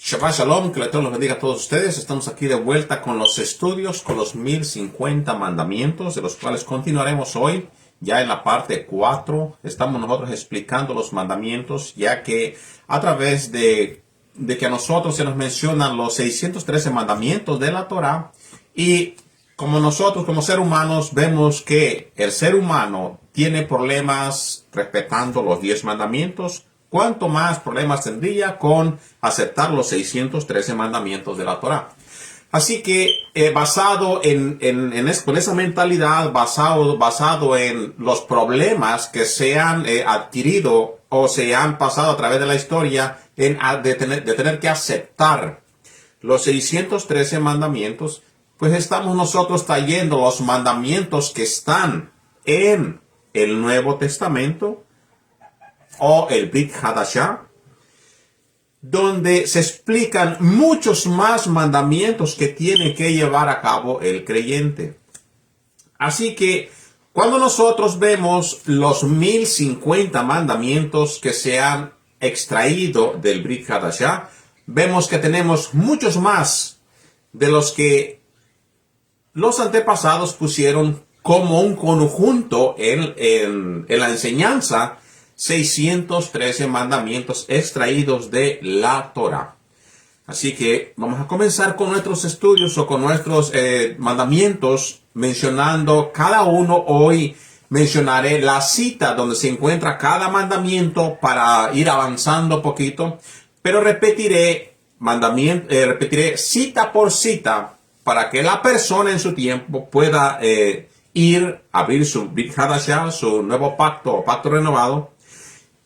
Shabbat Shalom, que el Eterno los bendiga a todos ustedes. Estamos aquí de vuelta con los estudios, con los 1050 mandamientos, de los cuales continuaremos hoy, ya en la parte 4. Estamos nosotros explicando los mandamientos, ya que a través de que a nosotros se nos mencionan los 613 mandamientos de la Torah, y como nosotros como seres humanos vemos que el ser humano tiene problemas respetando los 10 mandamientos, ¿cuánto más problemas tendría con aceptar los 613 mandamientos de la Torah? Así que basado con esa mentalidad, basado en los problemas que se han adquirido o se han pasado a través de la historia de tener que aceptar los 613 mandamientos, pues estamos nosotros trayendo los mandamientos que están en el Nuevo Testamento o el Brit Hadashah, donde se explican muchos más mandamientos que tiene que llevar a cabo el creyente. Así que cuando nosotros vemos los 1050 mandamientos que se han extraído del Brit Hadashah, vemos que tenemos muchos más de los que los antepasados pusieron como un conjunto en la enseñanza, 613 mandamientos extraídos de la Torah. Así que vamos a comenzar con nuestros estudios o con nuestros mandamientos, mencionando cada uno. Hoy mencionaré la cita donde se encuentra cada mandamiento para ir avanzando poquito, pero repetiré cita por cita para que la persona en su tiempo pueda abrir su Brit Hadashah, su nuevo pacto o pacto renovado,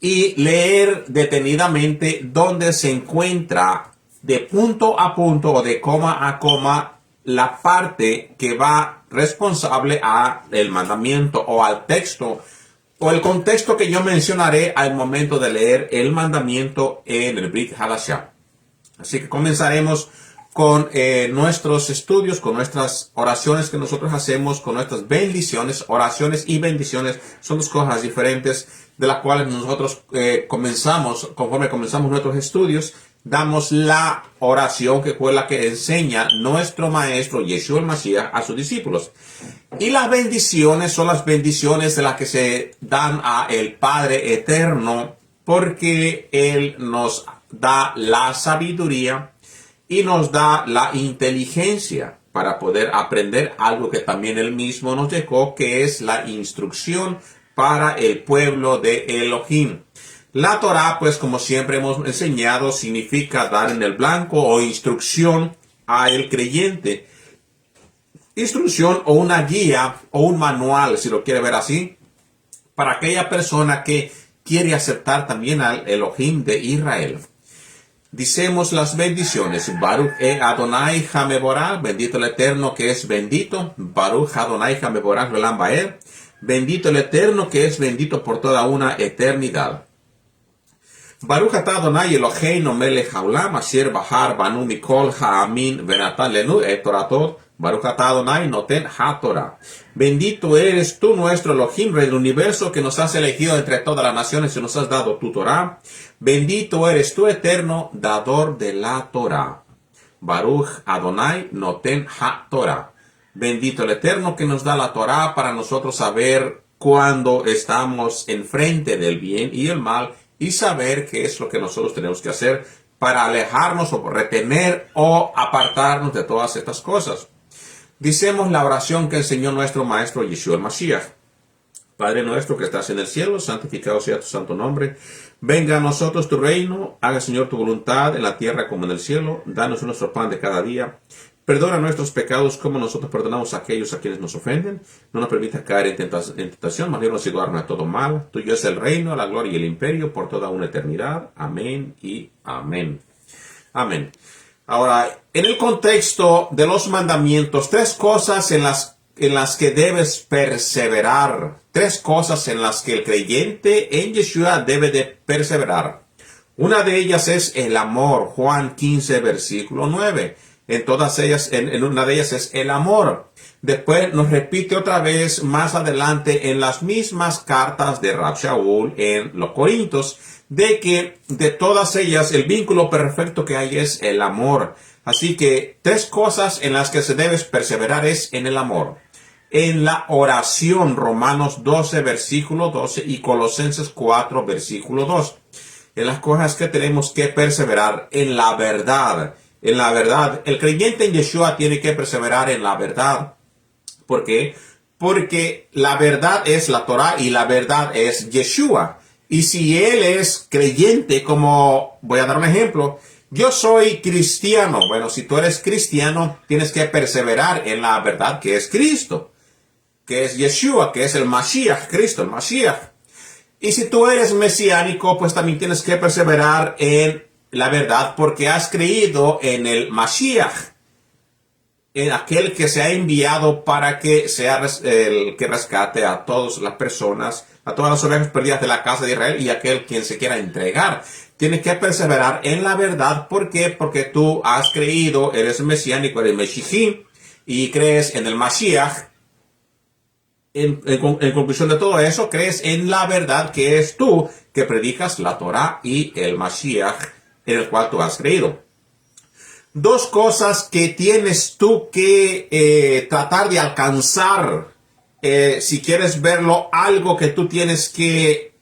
y leer detenidamente donde se encuentra de punto a punto o de coma a coma la parte que va responsable a el mandamiento o al texto o el contexto que yo mencionaré al momento de leer el mandamiento en el Brit Hadashah. Así que comenzaremos con nuestros estudios, con nuestras oraciones que nosotros hacemos, con nuestras bendiciones. Oraciones y bendiciones son dos cosas diferentes, de las cuales nosotros conforme comenzamos nuestros estudios, damos la oración que fue la que enseña nuestro maestro Yeshua el Mashiach a sus discípulos. Y las bendiciones son las bendiciones de las que se dan a el Padre Eterno, porque Él nos da la sabiduría y nos da la inteligencia para poder aprender algo que también Él mismo nos dejó, que es la instrucción para el pueblo de Elohim. La Torah, pues como siempre hemos enseñado, significa dar en el blanco o instrucción al creyente. Instrucción o una guía o un manual, si lo quiere ver así, para aquella persona que quiere aceptar también al Elohim de Israel. Dicemos las bendiciones. Baruch Adonai Hameborah, bendito el Eterno que es bendito. Baruch Adonai Hameborah Leolam Vaed, bendito el Eterno que es bendito por toda una eternidad. Baruch atah Adonai Eloheinu melech haolam asher bahar banu mikol ha'amin venatan lenu et toratot. Baruch atah Adonai noten ha-Torah. Bendito eres tú, nuestro Elohim, Rey del universo, que nos has elegido entre todas las naciones y nos has dado tu Torah. Bendito eres tú, Eterno, dador de la Torah. Baruch Adonai noten ha-Torah. Bendito el Eterno que nos da la Torah para nosotros saber cuándo estamos enfrente del bien y el mal y saber qué es lo que nosotros tenemos que hacer para alejarnos o retener o apartarnos de todas estas cosas. Dicemos la oración que enseñó nuestro maestro Yeshua el Mashiach. Padre nuestro que estás en el cielo, santificado sea tu santo nombre. Venga a nosotros tu reino, haga Señor tu voluntad en la tierra como en el cielo. Danos nuestro pan de cada día. Perdona nuestros pecados como nosotros perdonamos a aquellos a quienes nos ofenden. No nos permitas caer en tentación, mas líbranos y guárdanos de todo mal. Tuyo es el reino, la gloria y el imperio por toda una eternidad. Amén y amén. Amén. Ahora, en el contexto de los mandamientos, tres cosas en las que debes perseverar. Tres cosas en las que el creyente en Yeshua debe de perseverar. Una de ellas es el amor. Juan 15, versículo 9. En todas ellas, en una de ellas es el amor. Después nos repite otra vez más adelante en las mismas cartas de Rab Shaul en los Corintios. de que de todas ellas el vínculo perfecto que hay es el amor. Así que 3 cosas en las que se debe perseverar es en el amor, en la oración, Romanos 12, versículo 12 y Colosenses 4, versículo 2. En las cosas que tenemos que perseverar en la verdad. En la verdad, el creyente en Yeshua tiene que perseverar en la verdad. ¿Por qué? Porque la verdad es la Torah y la verdad es Yeshua. Y si él es creyente, como voy a dar un ejemplo, yo soy cristiano. Bueno, si tú eres cristiano, tienes que perseverar en la verdad que es Cristo, que es Yeshua, que es el Mashiach, Cristo, el Mashiach. Y si tú eres mesiánico, pues también tienes que perseverar en la verdad porque has creído en el Mashiach, en aquel que se ha enviado para que sea el que rescate a todas las personas, a todas las ovejas perdidas de la casa de Israel y aquel quien se quiera entregar. Tienes que perseverar en la verdad. ¿Por qué? Porque tú has creído, eres mesiánico, eres Meshichim y crees en el Mashiach. En conclusión de todo eso, crees en la verdad que es tú que predicas la Torah y el Mashiach en el cual tú has creído. 2 cosas que tienes tú que tratar de alcanzar. Si quieres verlo, algo que tú tienes que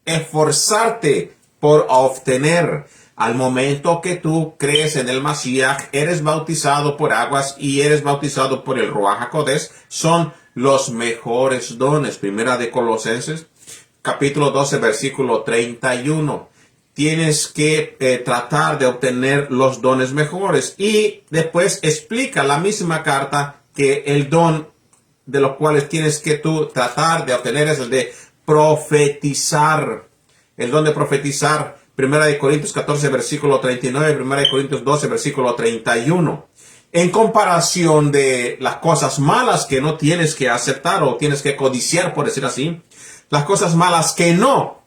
esforzarte por obtener. Al momento que tú crees en el Mashiach, eres bautizado por aguas y eres bautizado por el Ruach HaKodesh, son los mejores dones. Primera de Colosenses, capítulo 12, versículo 31. Tienes que tratar de obtener los dones mejores. Y después explica la misma carta que el don de los cuales tienes que tú tratar de obtener es el de profetizar. El don de profetizar. Primera de Corintios 14, versículo 39. Primera de Corintios 12, versículo 31. En comparación de las cosas malas que no tienes que aceptar o tienes que codiciar, por decir así. Las cosas malas que no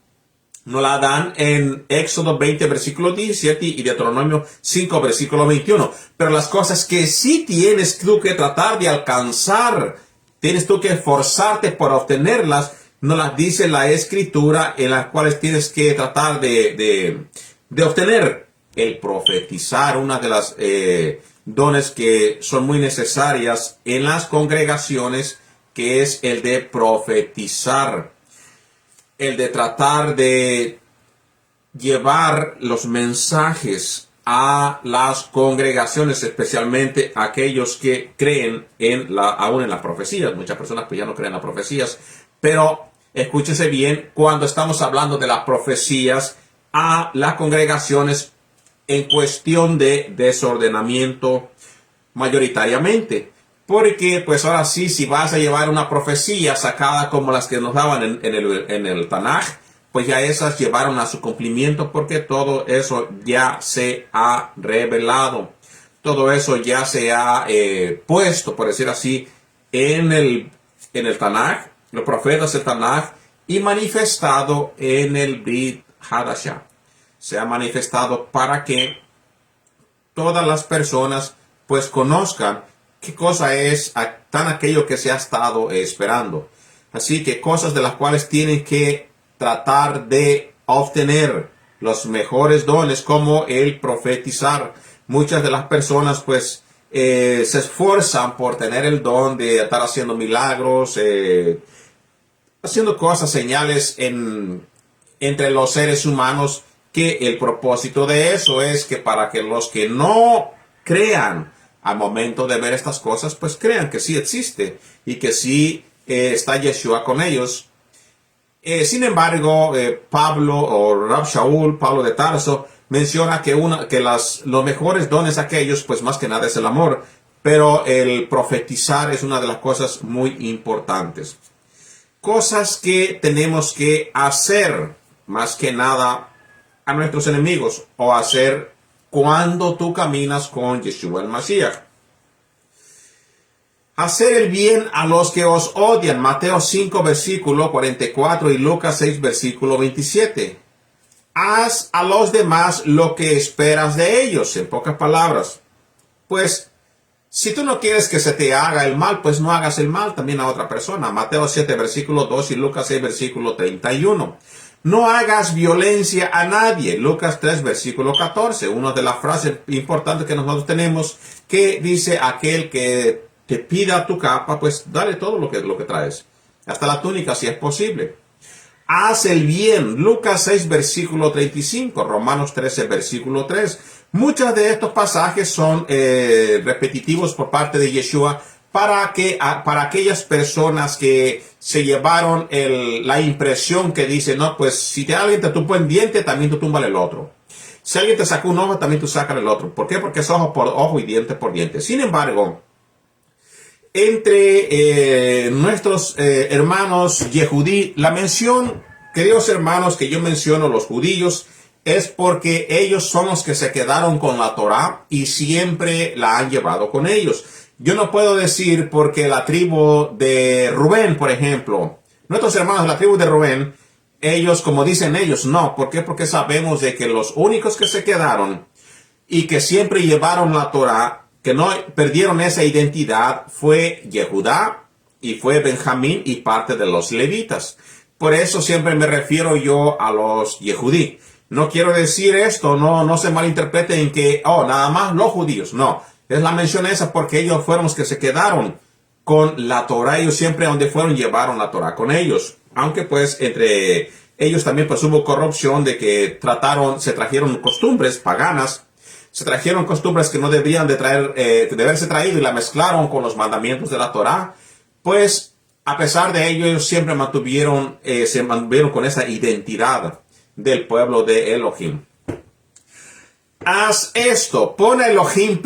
la dan en Éxodo 20, versículo 17 y Deuteronomio 5, versículo 21. Pero las cosas que sí tienes tú que tratar de alcanzar, tienes tú que esforzarte por obtenerlas, no las dice la Escritura, en las cuales tienes que tratar de obtener. El profetizar, una de las dones que son muy necesarias en las congregaciones, que es el de profetizar. El de tratar de llevar los mensajes a las congregaciones, especialmente aquellos que creen aún en las profecías. Muchas personas pues ya no creen en las profecías, pero escúchese bien, cuando estamos hablando de las profecías a las congregaciones en cuestión de desordenamiento mayoritariamente. Porque, pues ahora sí, si vas a llevar una profecía sacada como las que nos daban en el Tanaj, pues ya esas llevaron a su cumplimiento porque todo eso ya se ha revelado. Todo eso ya se ha puesto, por decir así, en el Tanaj, los profetas del Tanaj, y manifestado en el Brit Hadashah. Se ha manifestado para que todas las personas pues conozcan qué cosa es tan aquello que se ha estado esperando. Así que cosas de las cuales tienen que tratar de obtener los mejores dones, como el profetizar. Muchas de las personas pues se esfuerzan por tener el don de estar haciendo milagros, haciendo cosas, señales entre los seres humanos, que el propósito de eso es que para que los que no crean al momento de ver estas cosas, pues crean que sí existe y que sí está Yeshua con ellos. Sin embargo, Pablo o Rab Shaul, Pablo de Tarso, menciona que los mejores dones aquellos, pues más que nada es el amor, pero el profetizar es una de las cosas muy importantes. Cosas que tenemos que hacer, más que nada, a nuestros enemigos, o hacer cuando tú caminas con Yeshua el Mashiach. Hacer el bien a los que os odian. Mateo 5, versículo 44 y Lucas 6, versículo 27. Haz a los demás lo que esperas de ellos. En pocas palabras, pues, si tú no quieres que se te haga el mal, pues no hagas el mal también a otra persona. Mateo 7, versículo 2 y Lucas 6, versículo 31. No hagas violencia a nadie. Lucas 3, versículo 14. Una de las frases importantes que nosotros tenemos que dice: aquel que te pida tu capa, pues dale todo lo que traes. Hasta la túnica si es posible. Haz el bien. Lucas 6, versículo 35. Romanos 13, versículo 3. Muchos de estos pasajes son repetitivos por parte de Yeshua para aquellas personas que se llevaron la impresión que dice: no, pues si alguien te tumba un diente, también tú tumbas el otro. Si alguien te saca un ojo, también tú sacas el otro. ¿Por qué? Porque es ojo por ojo y diente por diente. Sin embargo, entre nuestros hermanos Yehudí, la mención, queridos hermanos, que yo menciono los judíos, es porque ellos son los que se quedaron con la Torá y siempre la han llevado con ellos. Yo no puedo decir porque la tribu de Rubén, por ejemplo, nuestros hermanos de la tribu de Rubén, ellos, como dicen ellos, no. ¿Por qué? Porque sabemos de que los únicos que se quedaron y que siempre llevaron la Torá, que no perdieron esa identidad, fue Yehudá y fue Benjamín y parte de los levitas. Por eso siempre me refiero yo a los Yehudí. No quiero decir esto, no se malinterprete en que, nada más los judíos. No, es la mención esa porque ellos fueron los que se quedaron con la Torá. Ellos siempre donde fueron llevaron la Torá con ellos. Aunque pues entre ellos también pues hubo corrupción de que se trajeron costumbres paganas. Se trajeron costumbres que no debían de haberse traído y la mezclaron con los mandamientos de la Torá. Pues a pesar de ello, ellos siempre se mantuvieron con esa identidad del pueblo de Elohim. Haz esto, pon a Elohim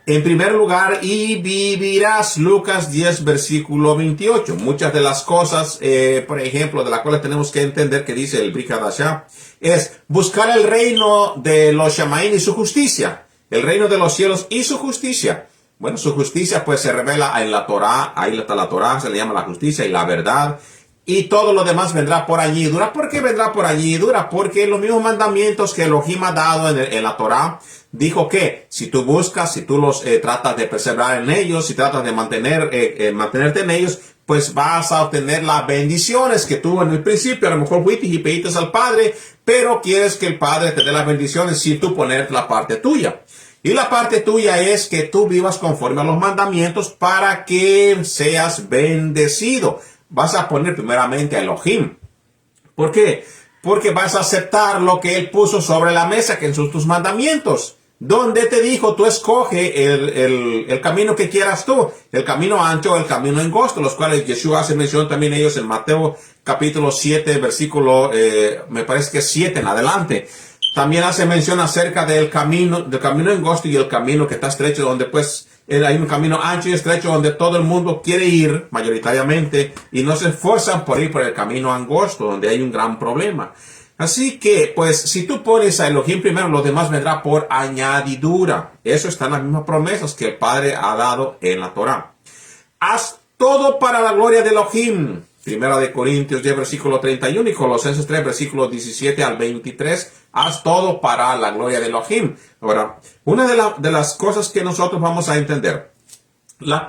en primer lugar, y vivirás. Lucas 10, versículo 28. Muchas de las cosas, por ejemplo, de las cuales tenemos que entender que dice el Brit Hadashah, es buscar el reino de los Shamaim y su justicia. El reino de los cielos y su justicia. Bueno, su justicia pues se revela en la Torá. Ahí está la Torá, se le llama la justicia y la verdad. Y todo lo demás vendrá por añadidura. ¿Por qué vendrá por añadidura? Porque los mismos mandamientos que Elohim ha dado en la Torá, dijo que si tú buscas, si tú los tratas de perseverar en ellos, si tratas de mantenerte en ellos, pues vas a obtener las bendiciones que tú en el principio a lo mejor fuiste y pediste al Padre, pero quieres que el Padre te dé las bendiciones sin tú poner la parte tuya. Y la parte tuya es que tú vivas conforme a los mandamientos para que seas bendecido. Vas a poner primeramente a Elohim. ¿Por qué? Porque vas a aceptar lo que Él puso sobre la mesa, que son tus mandamientos. Donde te dijo, tú escoge el camino que quieras tú. El camino ancho o el camino angosto, los cuales Yeshua hace mención también ellos en Mateo capítulo 7, versículo, me parece que 7 en adelante. También hace mención acerca del camino angosto y el camino que está estrecho, donde pues hay un camino ancho y estrecho donde todo el mundo quiere ir mayoritariamente y no se esfuerzan por ir por el camino angosto, donde hay un gran problema. Así que, pues, si tú pones a Elohim primero, lo demás vendrá por añadidura. Eso está en las mismas promesas que el Padre ha dado en la Torá. Haz todo para la gloria de Elohim. Primera de Corintios 10, versículo 31 y Colosenses 3, versículo 17 al 23. Haz todo para la gloria de Elohim. Ahora, una de las cosas que nosotros vamos a entender,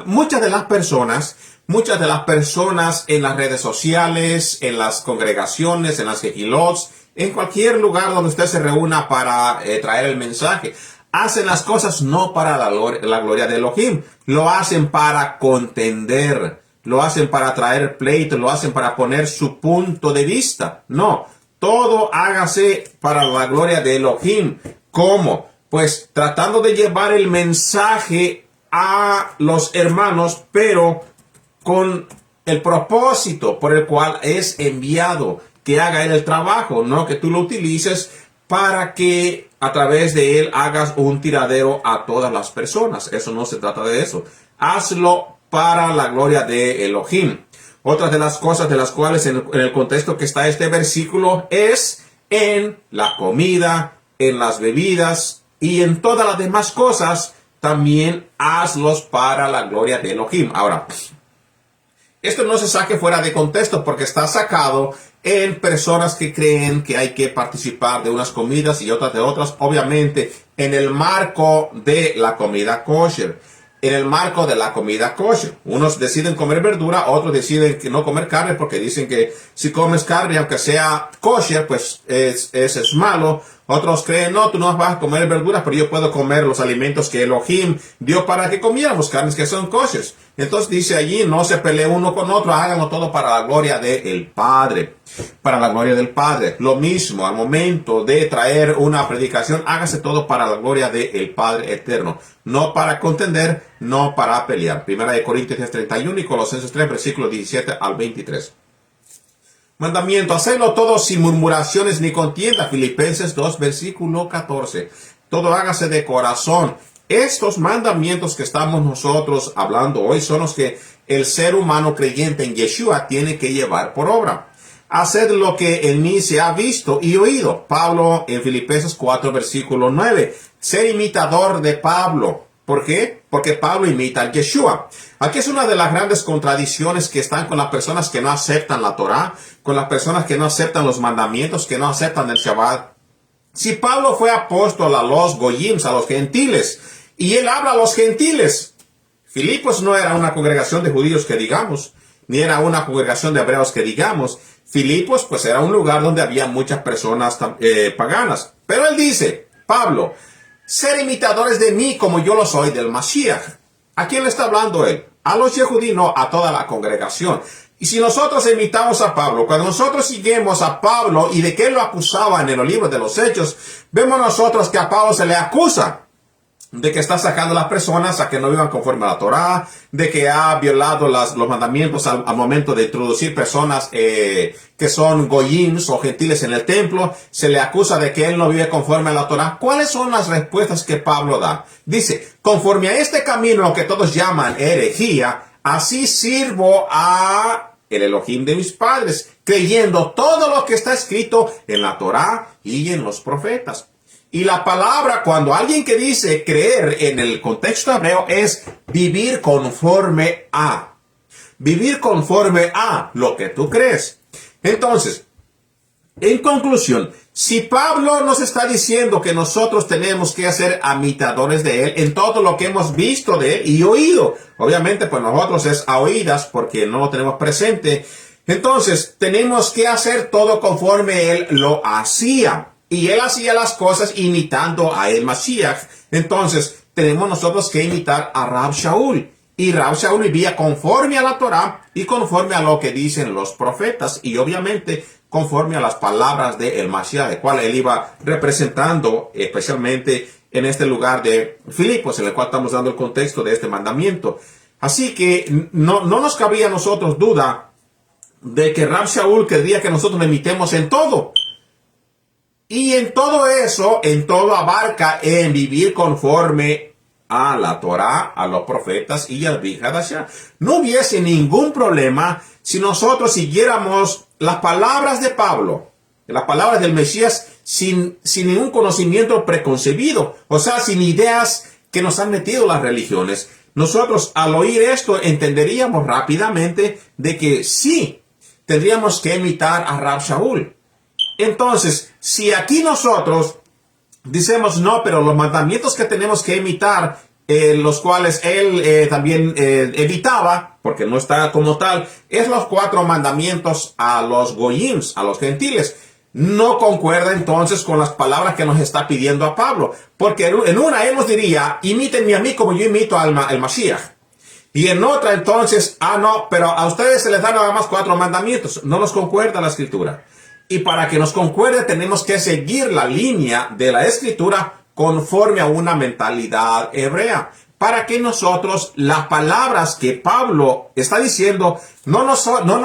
muchas de las personas en las redes sociales, en las congregaciones, en las Kehilots, en cualquier lugar donde usted se reúna para traer el mensaje, hacen las cosas no para la gloria de Elohim, lo hacen para contender, lo hacen para traer pleito, lo hacen para poner su punto de vista. No, todo hágase para la gloria de Elohim. ¿Cómo? Pues tratando de llevar el mensaje a los hermanos, pero con el propósito por el cual es enviado, que haga él el trabajo, no que tú lo utilices para que a través de él hagas un tiradero a todas las personas. Eso no se trata de eso. Hazlo para la gloria de Elohim. Otra de las cosas de las cuales en el contexto que está este versículo es en la comida, en las bebidas y en todas las demás cosas, también hazlos para la gloria de Elohim. Ahora, esto no se saque fuera de contexto porque está sacado en personas que creen que hay que participar de unas comidas y otras de otras, obviamente en el marco de la comida kosher. en el marco de la comida kosher. Unos deciden comer verdura, otros deciden que no comer carne porque dicen que si comes carne, aunque sea kosher, pues es malo. Otros creen, no, tú no vas a comer verduras, pero yo puedo comer los alimentos que Elohim dio para que comiéramos, carnes que son kosher. Entonces dice allí, no se pelee uno con otro, háganlo todo para la gloria del Padre. Para la gloria del Padre. Lo mismo, al momento de traer una predicación, hágase todo para la gloria del Padre eterno. No para contender, no para pelear. Primera de Corintios 10:31 y Colosenses 3, versículos 17 al 23. Mandamiento, hacedlo todo sin murmuraciones ni contienda. Filipenses 2, versículo 14. Todo hágase de corazón. Estos mandamientos que estamos nosotros hablando hoy son los que el ser humano creyente en Yeshua tiene que llevar por obra. Haced lo que en mí se ha visto y oído. Pablo en Filipenses 4, versículo 9. Ser imitador de Pablo. ¿Por qué? Porque Pablo imita a Yeshua. Aquí es una de las grandes contradicciones que están con las personas que no aceptan la Torá, con las personas que no aceptan los mandamientos, que no aceptan el Shabbat. Si Pablo fue apóstol a los goyims, a los gentiles, y él habla a los gentiles, Filipos no era una congregación de judíos que digamos, ni era una congregación de hebreos que digamos. Filipos pues era un lugar donde había muchas personas paganas. Pero él dice, Pablo, ser imitadores de mí como yo lo soy del Mashiach. ¿A quién le está hablando él? A los Yehudí, no, a toda la congregación. Y si nosotros imitamos a Pablo, cuando nosotros seguimos a Pablo y de que él lo acusaban en los libros de los Hechos, vemos nosotros que a Pablo se le acusa de que está sacando a las personas a que no vivan conforme a la Torá, de que ha violado los mandamientos al momento de introducir personas que son goyims o gentiles en el templo. Se le acusa de que él no vive conforme a la Torá. ¿Cuáles son las respuestas que Pablo da? Dice, conforme a este camino que todos llaman herejía, así sirvo a el Elohim de mis padres, creyendo todo lo que está escrito en la Torá y en los profetas. Y la palabra, cuando alguien que dice creer en el contexto hebreo, es vivir conforme a. Vivir conforme a lo que tú crees. Entonces, en conclusión, si Pablo nos está diciendo que nosotros tenemos que ser imitadores de él en todo lo que hemos visto de él y oído, obviamente pues nosotros es a oídas porque no lo tenemos presente, entonces tenemos que hacer todo conforme él lo hacía. Y él hacía las cosas imitando a el Mashiach. Entonces, tenemos nosotros que imitar a Rab Shaul. Y Rab Shaul vivía conforme a la Torá y conforme a lo que dicen los profetas. Y obviamente conforme a las palabras de el Mashiach, de cual él iba representando, especialmente en este lugar de Filipos, en el cual estamos dando el contexto de este mandamiento. Así que no nos cabía a nosotros duda de que Rab Shaul quería que nosotros le imitemos en todo. Y en todo eso, en todo abarca en vivir conforme a la Torá, a los profetas y al Brit Hadashah. No hubiese ningún problema si nosotros siguiéramos las palabras de Pablo, las palabras del Mesías, sin ningún conocimiento preconcebido, o sea, sin ideas que nos han metido las religiones. Nosotros al oír esto entenderíamos rápidamente de que sí, tendríamos que imitar a Rab Shaul. Entonces, si aquí nosotros decimos no, pero los mandamientos que tenemos que imitar, los cuales él también evitaba, porque no está como tal, es los 4 mandamientos a los goyims, a los gentiles. No concuerda entonces con las palabras que nos está pidiendo a Pablo, porque en una él nos diría, imítenme a mí como yo imito al Mashiach. Y en otra entonces, no, pero a ustedes se les dan nada más 4 mandamientos. No nos concuerda la escritura. Y para que nos concuerde tenemos que seguir la línea de la escritura conforme a una mentalidad hebrea. Para que nosotros, las palabras que Pablo está diciendo, no nos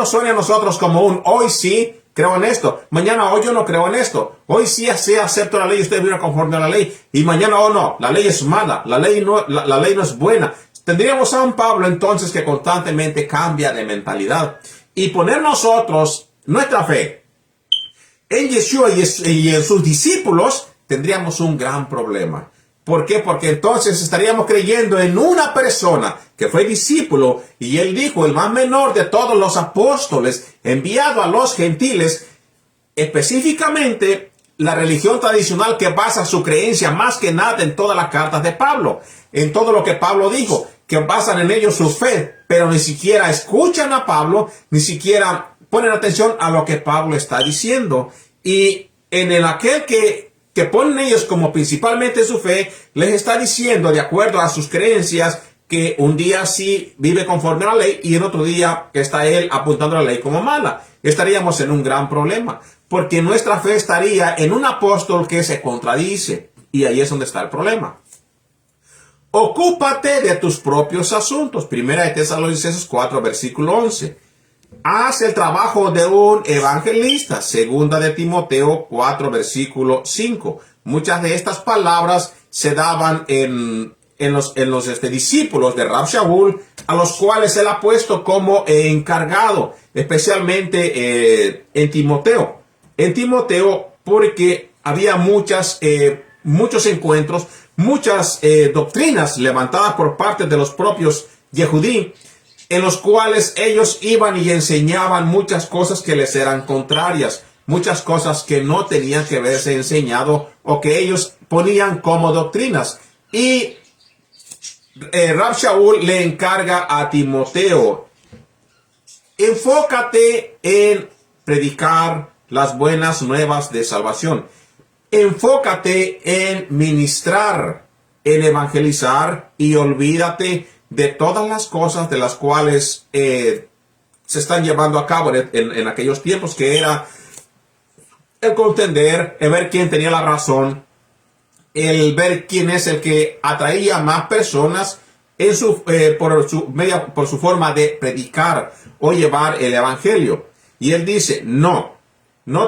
suene a nosotros como un hoy sí creo en esto, mañana hoy yo no creo en esto, hoy sí acepto la ley y usted vive conforme a la ley, y mañana no, la ley es mala, la ley no es buena. Tendríamos a un Pablo entonces que constantemente cambia de mentalidad y poner nosotros nuestra fe en Yeshua y en sus discípulos, tendríamos un gran problema. ¿Por qué? Porque entonces estaríamos creyendo en una persona que fue discípulo y él dijo, el más menor de todos los apóstoles, enviado a los gentiles, específicamente la religión tradicional que basa su creencia más que nada en todas las cartas de Pablo, en todo lo que Pablo dijo. que basan en ellos su fe, pero ni siquiera escuchan a Pablo, ni siquiera ponen atención a lo que Pablo está diciendo. Y en el aquel que ponen ellos como principalmente su fe, les está diciendo, de acuerdo a sus creencias, que un día sí vive conforme a la ley y en otro día está él apuntando a la ley como mala. Estaríamos en un gran problema, porque nuestra fe estaría en un apóstol que se contradice, y ahí es donde está el problema. Ocúpate de tus propios asuntos. Primera de Tesalonicenses 4, versículo 11. Haz el trabajo de un evangelista. Segunda de Timoteo 4, versículo 5. Muchas de estas palabras se daban en los discípulos de Rab Shaul, a los cuales él ha puesto como encargado, especialmente en Timoteo. En Timoteo, porque había muchos encuentros, muchas doctrinas levantadas por parte de los propios Yehudí, en los cuales ellos iban y enseñaban muchas cosas que les eran contrarias, muchas cosas que no tenían que verse enseñado o que ellos ponían como doctrinas. Y Rab Shaul le encarga a Timoteo: enfócate en predicar las buenas nuevas de salvación. Enfócate en ministrar, en evangelizar, y olvídate de todas las cosas de las cuales se están llevando a cabo en aquellos tiempos, que era el contender, el ver quién tenía la razón, el ver quién es el que atraía más personas por su forma de predicar o llevar el evangelio. Y él dice: no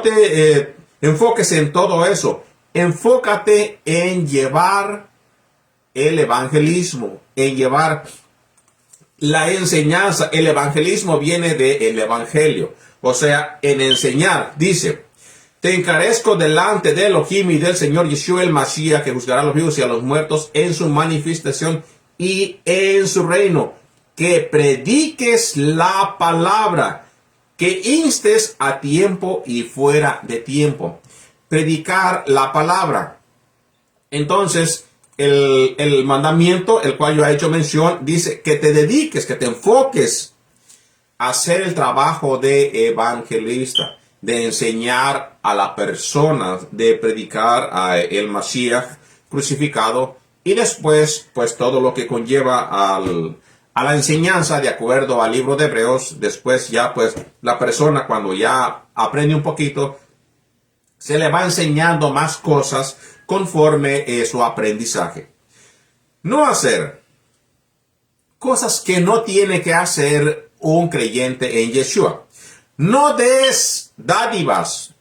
te enfoques en todo eso. Enfócate en llevar el evangelismo, en llevar la enseñanza. El evangelismo viene del evangelio, o sea, en enseñar. Dice: te encarezco delante de Elohim y del Señor Yeshua el Mashiach, que juzgará a los vivos y a los muertos en su manifestación y en su reino, que prediques la palabra, que instes a tiempo y fuera de tiempo. Predicar la palabra. Entonces, el mandamiento, el cual yo he hecho mención, dice que te dediques, que te enfoques a hacer el trabajo de evangelista, de enseñar a la persona, de predicar a el Mashiach crucificado, y después, pues todo lo que conlleva a la enseñanza, de acuerdo al libro de Hebreos. Después ya, pues la persona, cuando ya aprende un poquito, se le va enseñando más cosas conforme su aprendizaje. No hacer cosas que no tiene que hacer un creyente en Yeshua. No des dádivas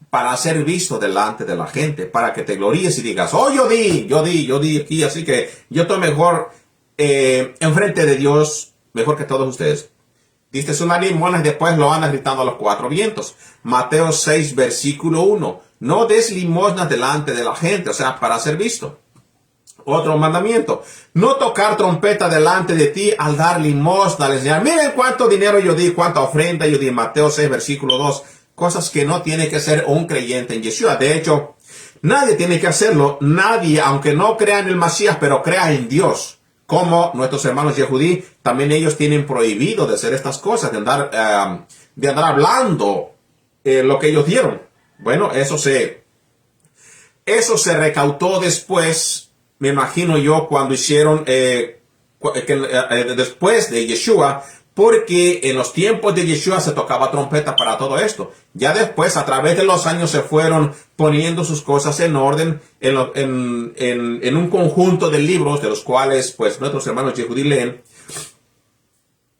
para ser visto delante de la gente, para que te gloríes y digas: oh, yo di aquí, así que yo estoy mejor enfrente de Dios, mejor que todos ustedes. Diste una limosna y después lo andas gritando a los cuatro vientos. Mateo 6, versículo 1. No des limosnas delante de la gente, o sea, para ser visto. Otro mandamiento: no tocar trompeta delante de ti al dar limosna. Les dirán: miren cuánto dinero yo di, cuánta ofrenda yo di. Mateo 6, versículo 2. Cosas que no tiene que hacer un creyente en Yeshua. De hecho, nadie tiene que hacerlo. Nadie, aunque no crea en el Mashiach, pero crea en Dios. Como nuestros hermanos Yehudí, también ellos tienen prohibido de hacer estas cosas, de andar hablando lo que ellos dieron. Bueno, eso se recautó después, me imagino yo, cuando hicieron, después de Yeshua, porque en los tiempos de Yeshua se tocaba trompeta para todo esto. Ya después, a través de los años, se fueron poniendo sus cosas en orden en un conjunto de libros, de los cuales pues nuestros hermanos Yehudí leen,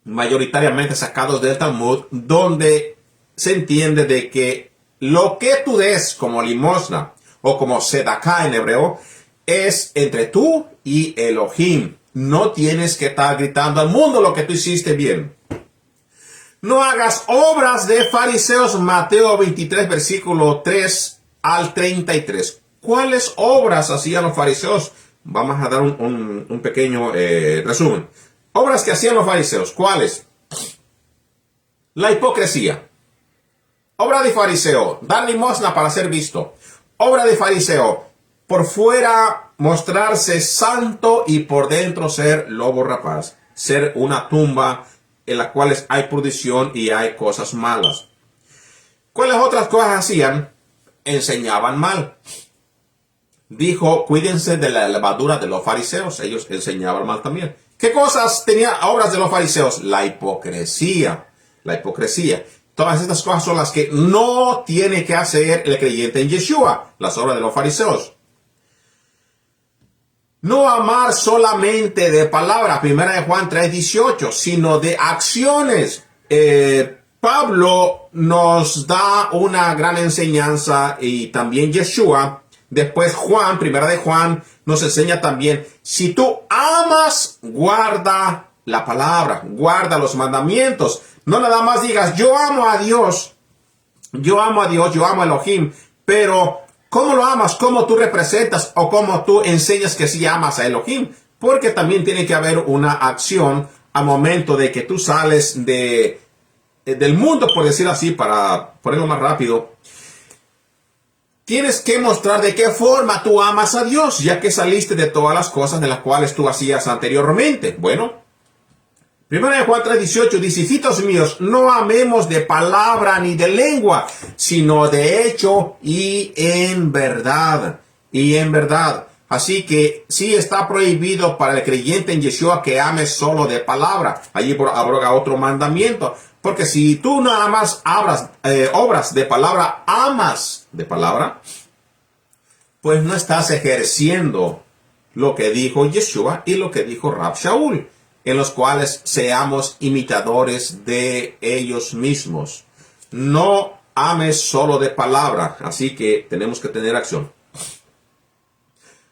mayoritariamente sacados del Talmud, donde se entiende de que lo que tú des como limosna o como sedaká en hebreo es entre tú y Elohim. No tienes que estar gritando al mundo lo que tú hiciste bien. No hagas obras de fariseos. Mateo 23, versículo 3 al 33. ¿Cuáles obras hacían los fariseos? Vamos a dar un pequeño resumen. Obras que hacían los fariseos. ¿Cuáles? La hipocresía. Obra de fariseo: dar limosna para ser visto. Obra de fariseo: por fuera mostrarse santo y por dentro ser lobo rapaz, ser una tumba en la cual hay perdición y hay cosas malas. ¿Cuáles otras cosas hacían? Enseñaban mal. Dijo, cuídense de la levadura de los fariseos. Ellos enseñaban mal también. ¿Qué cosas tenía obras de los fariseos? La hipocresía. La hipocresía. Todas estas cosas son las que no tiene que hacer el creyente en Yeshua. Las obras de los fariseos. No amar solamente de palabras, 1 Juan 3:18, sino de acciones. Pablo nos da una gran enseñanza y también Yeshua. Después Juan, 1 Juan, nos enseña también, si tú amas, guarda la palabra, guarda los mandamientos. No nada más digas, yo amo a Dios, yo amo a Elohim, pero ¿cómo lo amas? ¿Cómo tú representas o cómo tú enseñas que sí amas a Elohim? Porque también tiene que haber una acción al momento de que tú sales del mundo, por decir así, para ponerlo más rápido. Tienes que mostrar de qué forma tú amas a Dios, ya que saliste de todas las cosas de las cuales tú hacías anteriormente. Bueno, 1 Juan 3:18 dice, hijitos míos, no amemos de palabra ni de lengua, sino de hecho y en verdad. Y en verdad. Así que sí está prohibido para el creyente en Yeshua que ame solo de palabra. Allí abroga otro mandamiento. Porque si tú nada más obras de palabra, amas de palabra, pues no estás ejerciendo lo que dijo Yeshua y lo que dijo Rab Shaul, en los cuales seamos imitadores de ellos mismos. No ames solo de palabra, así que tenemos que tener acción.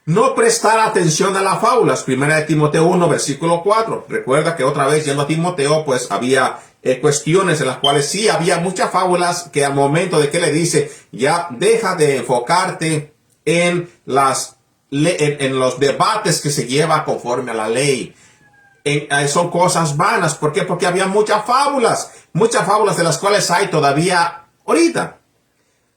No prestar atención a las fábulas, 1 Timoteo 1, versículo 4. Recuerda que otra vez, yendo a Timoteo, pues había cuestiones en las cuales sí había muchas fábulas que al momento de que le dice, ya deja de enfocarte en los debates que se lleva conforme a la ley. Son cosas vanas. ¿Por qué? Porque había muchas fábulas de las cuales hay todavía ahorita.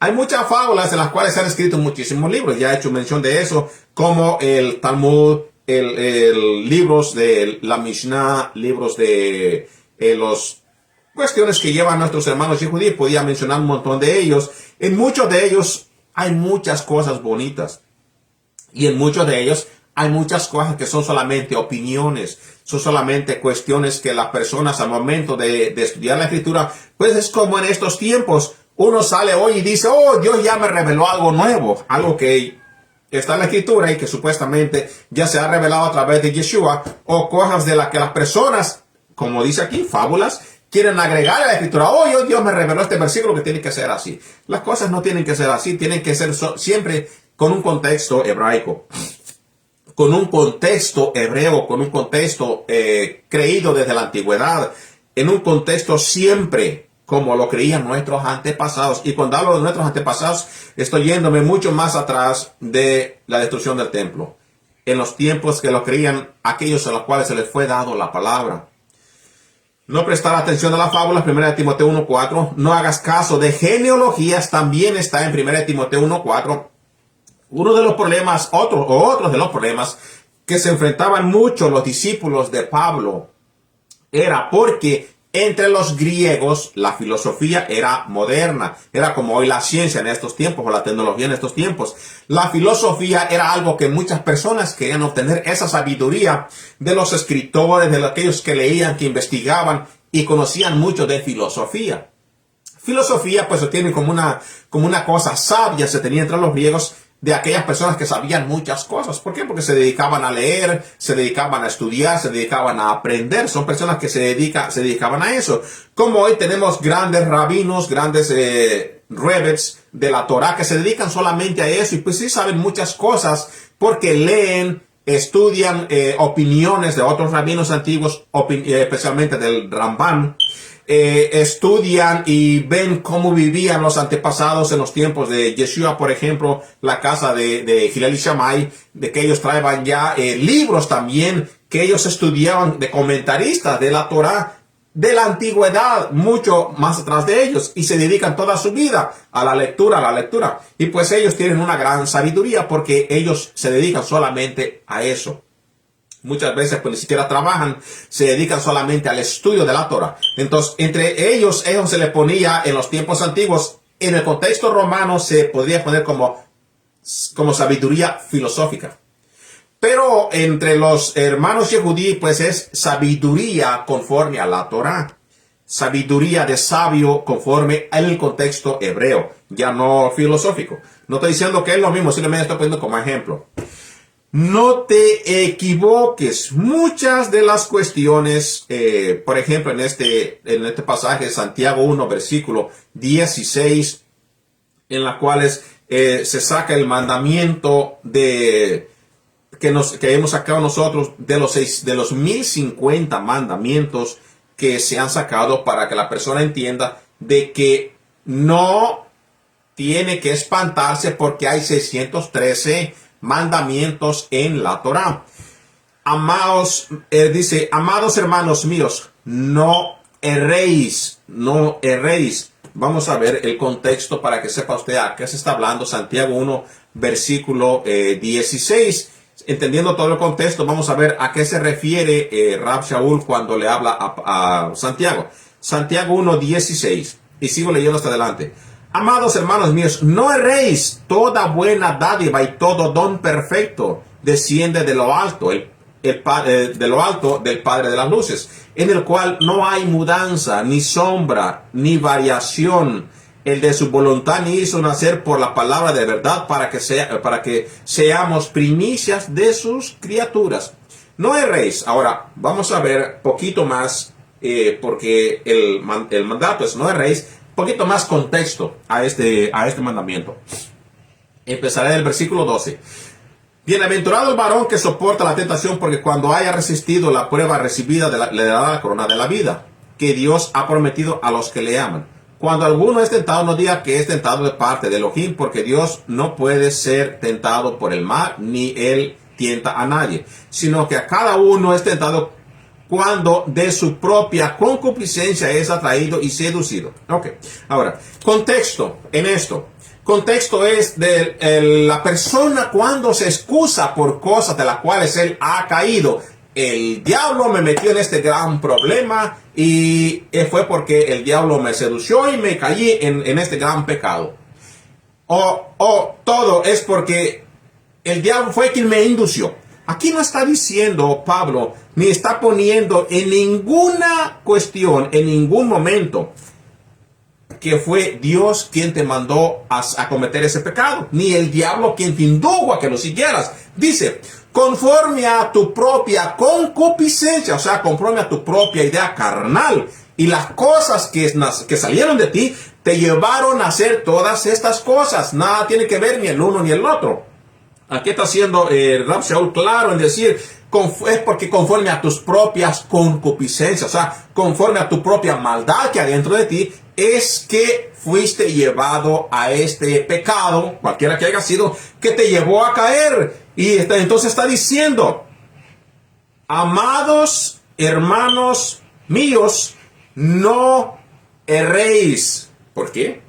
Hay muchas fábulas de las cuales se han escrito muchísimos libros. Ya he hecho mención de eso, como el Talmud, libros de la Mishnah, libros de los cuestiones que llevan nuestros hermanos y judíos. Podía mencionar un montón de ellos. En muchos de ellos hay muchas cosas bonitas. Y en muchos de ellos hay muchas cosas que son solamente opiniones. Son solamente cuestiones que las personas al momento de estudiar la escritura, pues es como en estos tiempos. Uno sale hoy y dice, oh, Dios ya me reveló algo nuevo, algo que está en la escritura y que supuestamente ya se ha revelado a través de Yeshua, o cosas de las que las personas, como dice aquí, fábulas, quieren agregar a la escritura. Oh, Dios me reveló este versículo que tiene que ser así. Las cosas no tienen que ser así, tienen que ser siempre con un contexto hebraico, con un contexto hebreo, con un contexto creído desde la antigüedad, en un contexto siempre como lo creían nuestros antepasados. Y cuando hablo de nuestros antepasados, estoy yéndome mucho más atrás de la destrucción del templo. En los tiempos que lo creían aquellos a los cuales se les fue dado la palabra. No prestar atención a las fábulas, 1 Timoteo 1:4. No hagas caso de genealogías, también está en 1 Timoteo 1:4. Uno de los problemas, otros de los problemas que se enfrentaban mucho los discípulos de Pablo era porque entre los griegos, la filosofía era moderna. Era como hoy la ciencia en estos tiempos o la tecnología en estos tiempos. La filosofía era algo que muchas personas querían obtener, esa sabiduría de los escritores, de aquellos que leían, que investigaban y conocían mucho de filosofía. Filosofía pues se tiene como una cosa sabia, se tenía entre los griegos, de aquellas personas que sabían muchas cosas. ¿Por qué? Porque se dedicaban a leer, se dedicaban a estudiar, se dedicaban a aprender. Son personas que se dedicaban a eso. Como hoy tenemos grandes rabinos, grandes rebets de la Torah que se dedican solamente a eso. Y pues sí saben muchas cosas porque leen, estudian opiniones de otros rabinos antiguos, especialmente del Ramban. Estudian y ven cómo vivían los antepasados en los tiempos de Yeshua, por ejemplo, la casa de Hillel y Shammai, de que ellos traían ya libros también que ellos estudiaban de comentaristas de la Torah, de la antigüedad, mucho más atrás de ellos, y se dedican toda su vida a la lectura, a la lectura. Y pues ellos tienen una gran sabiduría porque ellos se dedican solamente a eso. Muchas veces pues ni siquiera trabajan, se dedican solamente al estudio de la Torah. Entonces, entre ellos se les ponía en los tiempos antiguos, en el contexto romano se podría poner como sabiduría filosófica. Pero entre los hermanos Yehudí, pues es sabiduría conforme a la Torah. Sabiduría de sabio conforme al contexto hebreo, ya no filosófico. No estoy diciendo que es lo mismo, simplemente estoy poniendo como ejemplo. No te equivoques. Muchas de las cuestiones, por ejemplo, en este pasaje, Santiago 1, versículo 16, en las cuales se saca el mandamiento que hemos sacado nosotros de los 1050 mandamientos que se han sacado para que la persona entienda de que no tiene que espantarse porque hay 613 mandamientos en la Torah. Amados, dice, amados hermanos míos, no erréis, no erréis. Vamos a ver el contexto para que sepa usted a qué se está hablando. Santiago 1, versículo 16. Entendiendo todo el contexto, vamos a ver a qué se refiere Rab Shaul cuando le habla a Santiago. Santiago 1, 16. Y sigo leyendo hasta adelante. Amados hermanos míos, no erréis. Toda buena dádiva y todo don perfecto desciende de lo alto, de lo alto del Padre de las luces, en el cual no hay mudanza, ni sombra, ni variación. El de su voluntad ni hizo nacer por la palabra de verdad para que seamos primicias de sus criaturas. No erréis. Ahora, vamos a ver poquito más, porque el mandato es no erréis, poquito más contexto a este mandamiento. Empezaré del versículo 12. Bienaventurado el varón que soporta la tentación, porque cuando haya resistido la prueba recibida le dará la corona de la vida, que Dios ha prometido a los que le aman. Cuando alguno es tentado, no diga que es tentado de parte de Elohim, porque Dios no puede ser tentado por el mal, ni él tienta a nadie, sino que a cada uno es tentado cuando de su propia concupiscencia es atraído y seducido. Ok, ahora, contexto en esto. Contexto es de la persona cuando se excusa por cosas de las cuales él ha caído. El diablo me metió en este gran problema y fue porque el diablo me sedució y me caí en este gran pecado. O todo es porque el diablo fue quien me indució. Aquí no está diciendo Pablo, ni está poniendo en ninguna cuestión, en ningún momento, que fue Dios quien te mandó a cometer ese pecado, ni el diablo quien te indujo a que lo siguieras. Dice, conforme a tu propia concupiscencia, o sea, conforme a tu propia idea carnal, y las cosas que salieron de ti, te llevaron a hacer todas estas cosas. Nada tiene que ver ni el uno ni el otro. Aquí está haciendo Rab Shaul claro en decir, es porque conforme a tus propias concupiscencias, o sea, conforme a tu propia maldad que hay dentro de ti, es que fuiste llevado a este pecado, cualquiera que haya sido, que te llevó a caer. Y entonces está diciendo, amados hermanos míos, no erréis. ¿Por qué?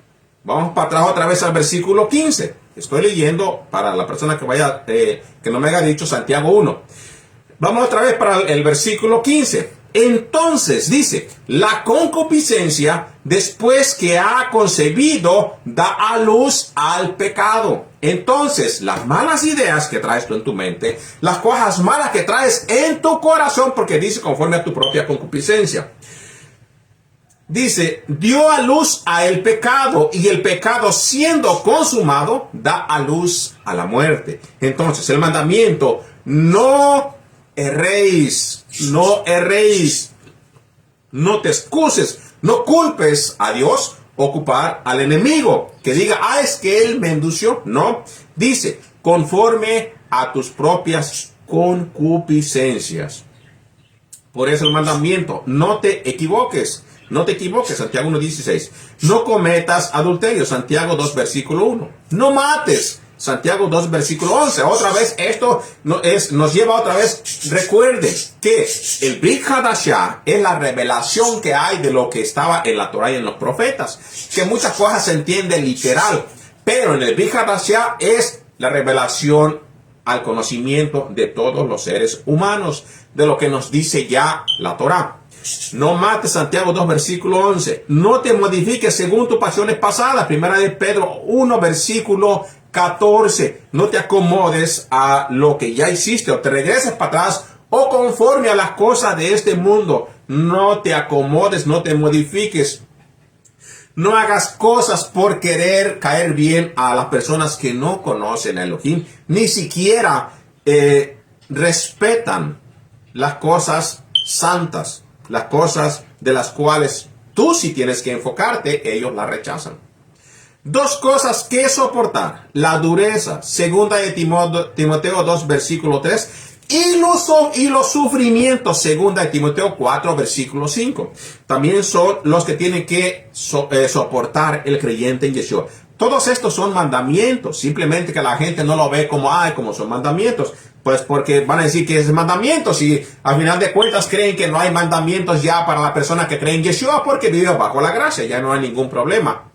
Vamos para atrás otra vez al versículo 15. Estoy leyendo para la persona que vaya, que no me haya dicho Santiago 1. Vamos otra vez para el versículo 15. Entonces dice, la concupiscencia, después que ha concebido, da a luz al pecado. Entonces, las malas ideas que traes tú en tu mente, las cosas malas que traes en tu corazón, porque dice conforme a tu propia concupiscencia. Dice, dio a luz a el pecado, y el pecado siendo consumado, da a luz a la muerte. Entonces, el mandamiento, no erréis, no erréis, no te excuses, no culpes a Dios, ocupar al enemigo, que diga, es que él me indució. No, dice, conforme a tus propias concupiscencias. Por eso el mandamiento, no te equivoques. No te equivoques, Santiago 1:16. No cometas adulterio, Santiago 2, versículo 1. No mates, Santiago 2, versículo 11. Otra vez, esto nos lleva otra vez. Recuerden que el Brit Hadashah es la revelación que hay de lo que estaba en la Torah y en los profetas. Que muchas cosas se entienden literal. Pero en el Brit Hadashah es la revelación al conocimiento de todos los seres humanos, de lo que nos dice ya la Torah. No mates, Santiago 2, versículo 11. No te modifiques según tus pasiones pasadas. Primera de Pedro 1, versículo 14. No te acomodes a lo que ya hiciste o te regreses para atrás o conforme a las cosas de este mundo. No te acomodes, no te modifiques. No hagas cosas por querer caer bien a las personas que no conocen a Elohim, ni siquiera respetan las cosas santas, las cosas de las cuales tú sí tienes que enfocarte, ellos las rechazan. Dos cosas que soportar: la dureza, segunda de Timoteo 2, versículo 3, y los sufrimientos, segunda de Timoteo 4, versículo 5. También son los que tienen que soportar el creyente en Yeshua. Todos estos son mandamientos, simplemente que la gente no lo ve como son mandamientos. Pues porque van a decir que es mandamientos y al final de cuentas creen que no hay mandamientos ya para la persona que cree en Yeshua porque vive bajo la gracia, ya no hay ningún problema.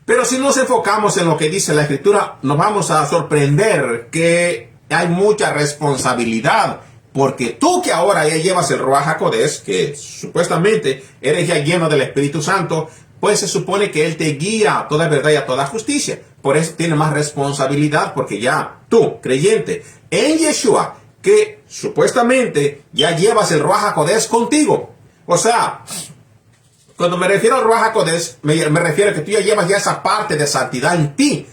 Pero si nos enfocamos en lo que dice la Escritura, nos vamos a sorprender que hay mucha responsabilidad, porque tú que ahora ya llevas el Ruach HaKodesh, que supuestamente eres ya lleno del Espíritu Santo, pues se supone que Él te guía a toda verdad y a toda justicia. Por eso tiene más responsabilidad, porque ya tú, creyente en Yeshua, que supuestamente ya llevas el Ruach HaKodesh contigo. O sea, cuando me refiero al Ruach HaKodesh, me refiero a que tú ya llevas ya esa parte de santidad en ti.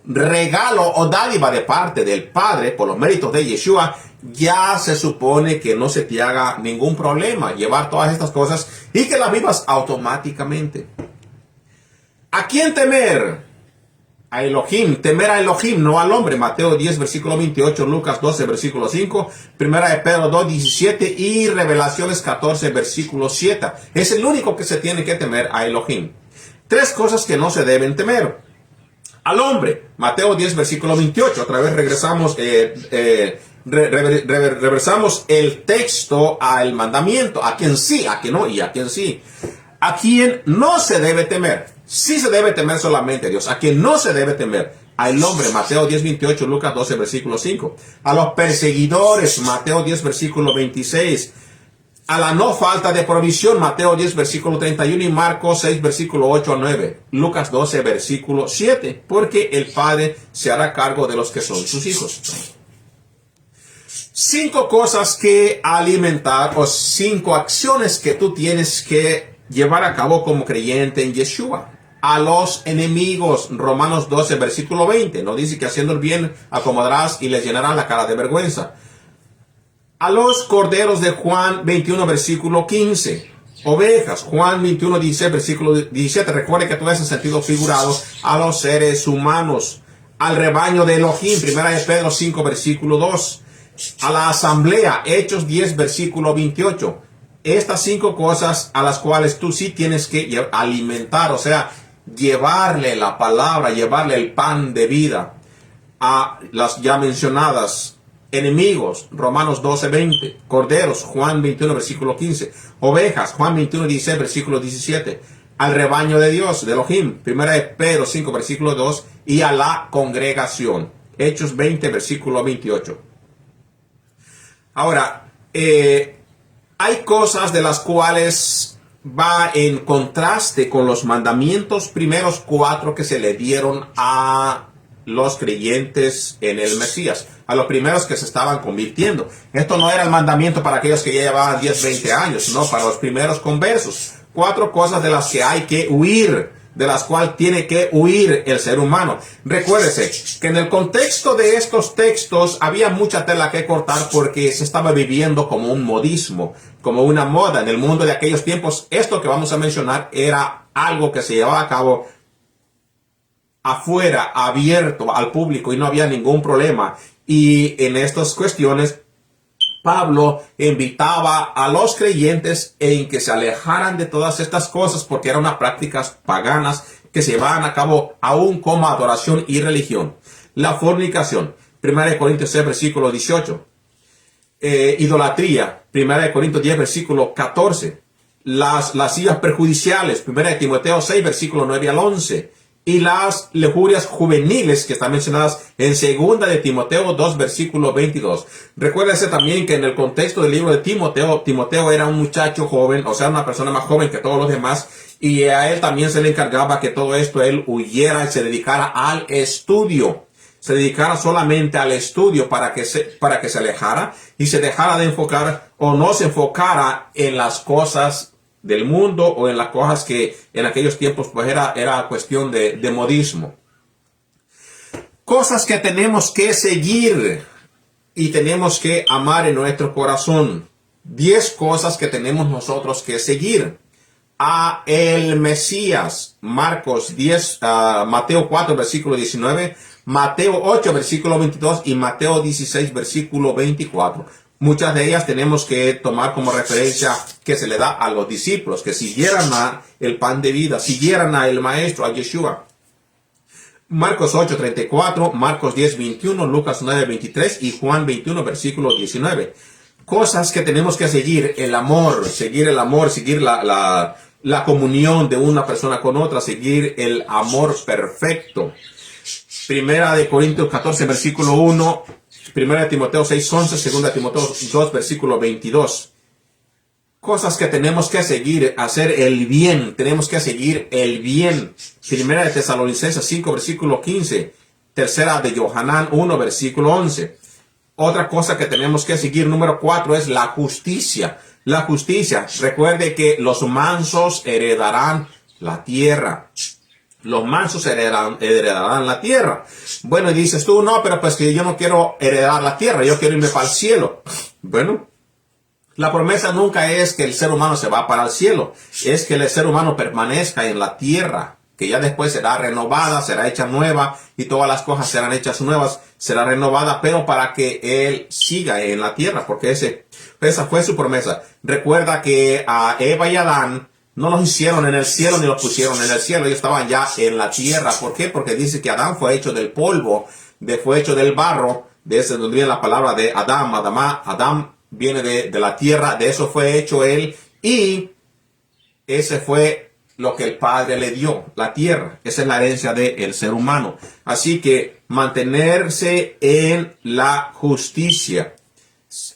Regalo o dádiva de parte del Padre por los méritos de Yeshua, ya se supone que no se te haga ningún problema llevar todas estas cosas y que las vivas automáticamente. ¿A quién temer? A Elohim. Temer a Elohim, no al hombre. Mateo 10, versículo 28, Lucas 12, versículo 5, Primera de Pedro 2, 17 y Revelaciones 14, versículo 7. Es el único que se tiene que temer, a Elohim. Tres cosas que no se deben temer. Al hombre, Mateo 10, versículo 28. Otra vez regresamos, reversamos el texto al mandamiento. A quien sí, a quien no y a quien sí. A quien no se debe temer. Sí se debe temer solamente a Dios. A quien no se debe temer. Al hombre, Mateo 10, 28, Lucas 12, versículo 5. A los perseguidores, Mateo 10, versículo 26. A la no falta de provisión, Mateo 10, versículo 31 y Marcos 6, versículo 8 a 9. Lucas 12, versículo 7. Porque el Padre se hará cargo de los que son sus hijos. 5 cosas que alimentar o 5 acciones que tú tienes que llevar a cabo como creyente en Yeshua. A los enemigos, Romanos 12, versículo 20. No dice que haciendo el bien acomodarás y les llenarás la cara de vergüenza. A los corderos de Juan 21, versículo 15. Ovejas, Juan 21, 16, versículo 17. Recuerde que todo ese sentido figurado. A los seres humanos. Al rebaño de Elohim, Primera de Pedro 5, versículo 2. A la asamblea, Hechos 10, versículo 28. Estas 5 cosas a las cuales tú sí tienes que alimentar, o sea, llevarle la palabra, llevarle el pan de vida a las ya mencionadas. Enemigos, Romanos 12, 20. Corderos, Juan 21, versículo 15. Ovejas, Juan 21, 16, versículo 17. Al rebaño de Dios, de Elohim, Primera de Pedro 5, versículo 2. Y a la congregación, Hechos 20, versículo 28. Ahora, hay cosas de las cuales va en contraste con los mandamientos primeros 4 que se le dieron a los creyentes en el Mesías, a los primeros que se estaban convirtiendo. Esto no era el mandamiento para aquellos que ya llevaban 10, 20 años, no, para los primeros conversos. 4 cosas de las que hay que huir, de las cuales tiene que huir el ser humano. Recuérdese que en el contexto de estos textos había mucha tela que cortar porque se estaba viviendo como un modismo, como una moda. En el mundo de aquellos tiempos, esto que vamos a mencionar era algo que se llevaba a cabo afuera, abierto al público y no había ningún problema. Y en estas cuestiones, Pablo invitaba a los creyentes en que se alejaran de todas estas cosas porque eran unas prácticas paganas que se llevaban a cabo aún como adoración y religión. La fornicación, 1 Corintios 6, versículo 18. Idolatría, 1 Corintios 10, versículo 14. Las lascivias perjudiciales, 1 Timoteo 6, versículo 9 al 11. Y las lujurias juveniles que están mencionadas en 2 de Timoteo 2, versículo 22. Recuérdese también que en el contexto del libro de Timoteo, Timoteo era un muchacho joven, o sea, una persona más joven que todos los demás, y a él también se le encargaba que todo esto él huyera y se dedicara al estudio. Se dedicara solamente al estudio para que se alejara y se dejara de enfocar o no se enfocara en las cosas del mundo o en las cosas que en aquellos tiempos pues era cuestión de modismo. Cosas que tenemos que seguir y tenemos que amar en nuestro corazón. 10 cosas que tenemos nosotros que seguir. A el Mesías, Marcos 10, Mateo 4, versículo 19, Mateo 8, versículo 22 y Mateo 16, versículo 24. Muchas de ellas tenemos que tomar como referencia que se le da a los discípulos, que siguieran a el pan de vida, siguieran a el maestro, a Yeshua. Marcos 8, 34, Marcos 10, 21, Lucas 9, 23 y Juan 21, versículo 19. Cosas que tenemos que seguir, el amor, seguir la comunión de una persona con otra, seguir el amor perfecto. 1 Corintios 14, versículo 1, 1 Timoteo 6, 11, 2 Timoteo 2, versículo 22. Cosas que tenemos que seguir, hacer el bien, tenemos que seguir el bien. 1 de Tesalonicenses 5, versículo 15, 3 de Yohanan 1, versículo 11. Otra cosa que tenemos que seguir, número 4, es la justicia. La justicia, recuerde que los mansos heredarán la tierra. Los mansos heredarán la tierra. Bueno, y dices tú, no, pero pues que yo no quiero heredar la tierra, yo quiero irme para el cielo. Bueno, la promesa nunca es que el ser humano se va para el cielo, es que el ser humano permanezca en la tierra, que ya después será renovada, será hecha nueva, y todas las cosas serán hechas nuevas, será renovada, pero para que él siga en la tierra, porque esa fue su promesa. Recuerda que a Eva y Adán no los hicieron en el cielo ni los pusieron en el cielo. Ellos estaban ya en la tierra. ¿Por qué? Porque dice que Adán fue hecho del polvo, fue hecho del barro. De ese donde viene la palabra de Adán. Adán viene de la tierra. De eso fue hecho él. Y ese fue lo que el Padre le dio, la tierra. Esa es la herencia del ser humano. Así que mantenerse en la justicia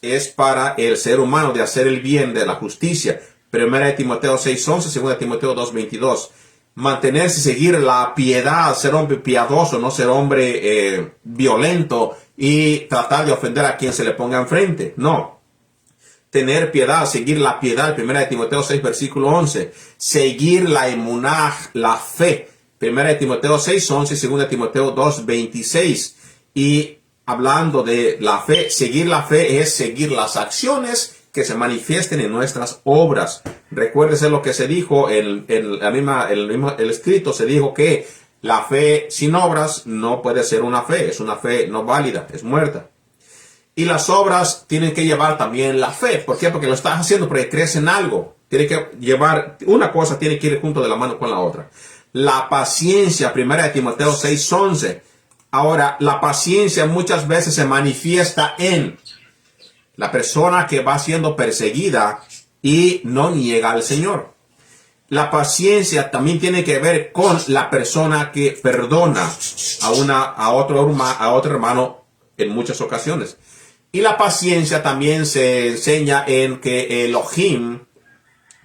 es para el ser humano, de hacer el bien, de la justicia. 1 Timoteo 6:11, 2 Timoteo 2:22. Mantenerse, seguir la piedad, ser hombre piadoso, no ser hombre violento y tratar de ofender a quien se le ponga enfrente. No. Tener piedad, seguir la piedad. 1 Timoteo 6, versículo 11. Seguir la emunah, la fe. 1 Timoteo 6:11, 2 Timoteo 2:26. Y hablando de la fe, seguir la fe es seguir las acciones que se manifiesten en nuestras obras. Recuérdese lo que se dijo en el escrito, se dijo que la fe sin obras no puede ser una fe, es una fe no válida, es muerta. Y las obras tienen que llevar también la fe. ¿Por qué? Porque lo estás haciendo porque crees en algo. Tiene que llevar, una cosa tiene que ir junto de la mano con la otra. La paciencia, 1 Timoteo 6:11. Ahora, la paciencia muchas veces se manifiesta en la persona que va siendo perseguida y no niega al Señor. La paciencia también tiene que ver con la persona que perdona a otro hermano en muchas ocasiones. Y la paciencia también se enseña en que Elohim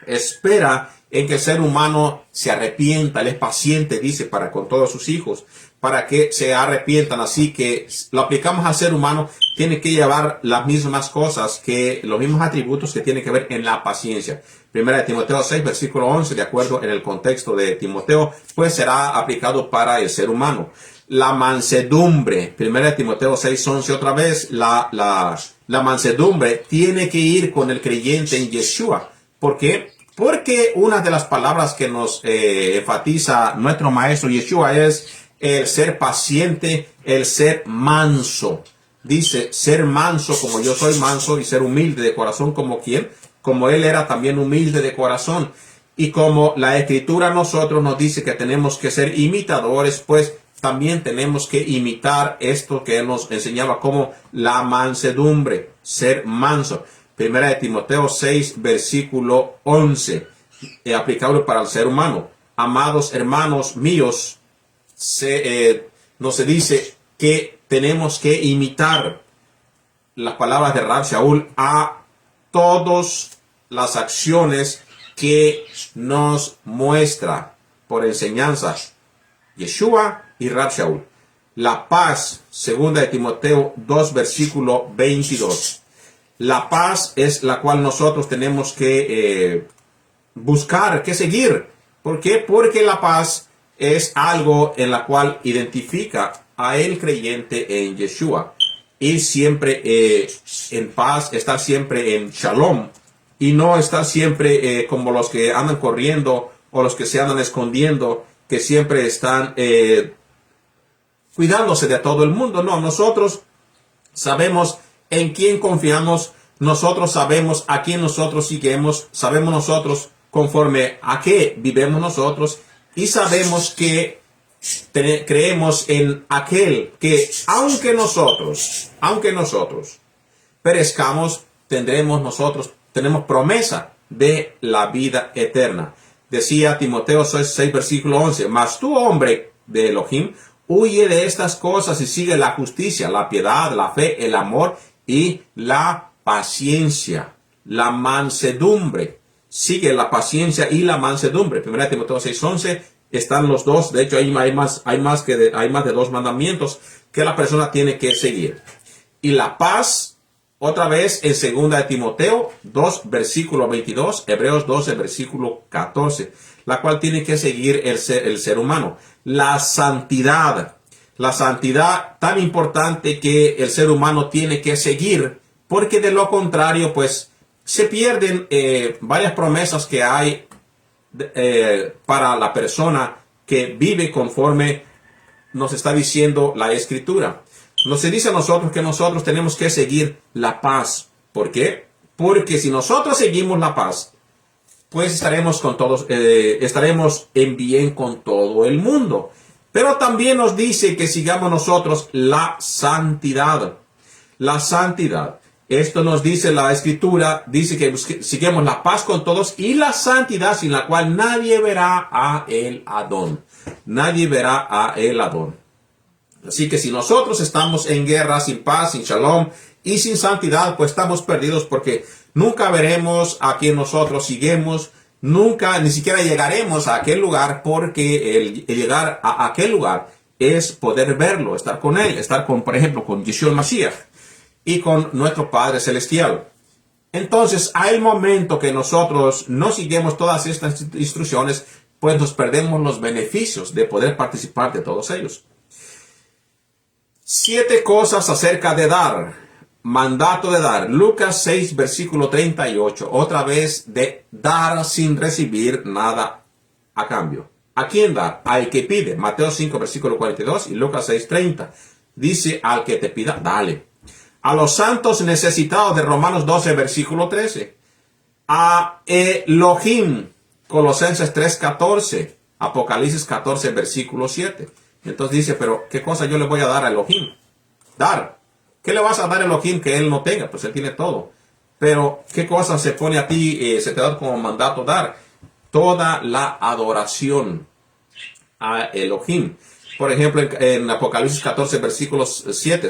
espera en que el ser humano se arrepienta. Él es paciente, dice, para con todos sus hijos, para que se arrepientan. Así que lo aplicamos al ser humano, tiene que llevar las mismas cosas, los mismos atributos que tiene que ver en la paciencia. 1 Timoteo 6, versículo 11, de acuerdo en el contexto de Timoteo, pues será aplicado para el ser humano. La mansedumbre, 1 Timoteo 6, 11, otra vez, la mansedumbre tiene que ir con el creyente en Yeshua. ¿Por qué? Porque una de las palabras que nos enfatiza nuestro maestro Yeshua es el ser paciente, el ser manso. Dice, ser manso como yo soy manso y ser humilde de corazón como quien, como él era también humilde de corazón. Y como la Escritura a nosotros nos dice que tenemos que ser imitadores, pues también tenemos que imitar esto que nos enseñaba como la mansedumbre, ser manso. Primera de Timoteo 6, versículo 11, aplicable para el ser humano. Amados hermanos míos, nos se dice que tenemos que imitar las palabras de Rab Shaul a todas las acciones que nos muestra por enseñanza Yeshua y Rab Shaul. La paz, segunda de Timoteo 2, versículo 22. La paz es la cual nosotros tenemos que buscar, que seguir. ¿Por qué? Porque la paz es algo en la cual identifica a el creyente en Yeshua. Ir siempre en paz, estar siempre en shalom. Y no estar siempre como los que andan corriendo o los que se andan escondiendo, que siempre están cuidándose de todo el mundo. No, nosotros sabemos en quién confiamos, nosotros sabemos a quién nosotros seguimos, sabemos nosotros conforme a qué vivimos nosotros y sabemos que creemos en aquel que aunque nosotros perezcamos, tenemos promesa de la vida eterna. Decía Timoteo 6, versículo 11, mas tú, hombre de Elohim, huye de estas cosas y sigue la justicia, la piedad, la fe, el amor y la paciencia, la mansedumbre. Sigue la paciencia y la mansedumbre. Primera Timoteo 6:11 están los dos. De hecho, hay más de dos mandamientos que la persona tiene que seguir. Y la paz, otra vez en segunda de Timoteo 2, versículo 22, Hebreos 12, versículo 14, la cual tiene que seguir el ser humano. La santidad tan importante que el ser humano tiene que seguir, porque de lo contrario, pues, se pierden varias promesas que hay para la persona que vive conforme nos está diciendo la Escritura. Nos dice a nosotros que nosotros tenemos que seguir la paz. ¿Por qué? Porque si nosotros seguimos la paz, pues estaremos en bien con todo el mundo. Pero también nos dice que sigamos nosotros la santidad. La santidad. Esto nos dice la Escritura, dice que sigamos la paz con todos y la santidad sin la cual nadie verá a el Adón. Nadie verá a el Adón. Así que si nosotros estamos en guerra, sin paz, sin shalom y sin santidad, pues estamos perdidos porque nunca veremos a quien nosotros seguimos, nunca, ni siquiera llegaremos a aquel lugar, porque el llegar a aquel lugar es poder verlo, estar con él, estar con, por ejemplo, con Yeshua Mashiach y con nuestro Padre Celestial. Entonces, al momento que nosotros no seguimos todas estas instrucciones, pues nos perdemos los beneficios de poder participar de todos ellos. 7 cosas acerca de dar. Mandato de dar. Lucas 6, versículo 38. Otra vez de dar sin recibir nada a cambio. ¿A quién dar? Al que pide. Mateo 5, versículo 42 y Lucas 6, 30. Dice al que te pida, dale. A los santos necesitados de Romanos 12, versículo 13. A Elohim. Colosenses 3, 14. Apocalipsis 14, versículo 7. Entonces dice, pero ¿qué cosa yo le voy a dar a Elohim? Dar. ¿Qué le vas a dar a Elohim que él no tenga? Pues él tiene todo. Pero ¿qué cosa se pone a ti, se te da como mandato dar? Toda la adoración a Elohim. Por ejemplo, en Apocalipsis 14, versículos 7,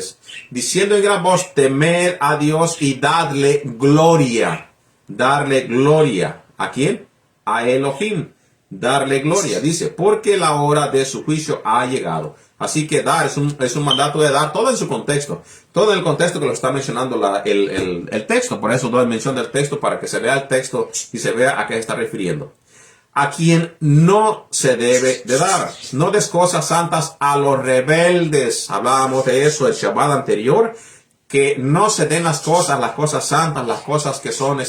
diciendo en gran voz, temed a Dios y dadle gloria. Darle gloria. ¿A quién? A Elohim. Darle gloria, dice, porque la hora de su juicio ha llegado. Así que dar es un mandato de dar, todo en su contexto, todo en el contexto que lo está mencionando el texto. Por eso doy mención del texto, para que se vea el texto y se vea a qué está refiriendo. A quien no se debe de dar. No des cosas santas a los rebeldes. Hablábamos de eso el Shabbat anterior, que no se den las cosas santas, las cosas que son,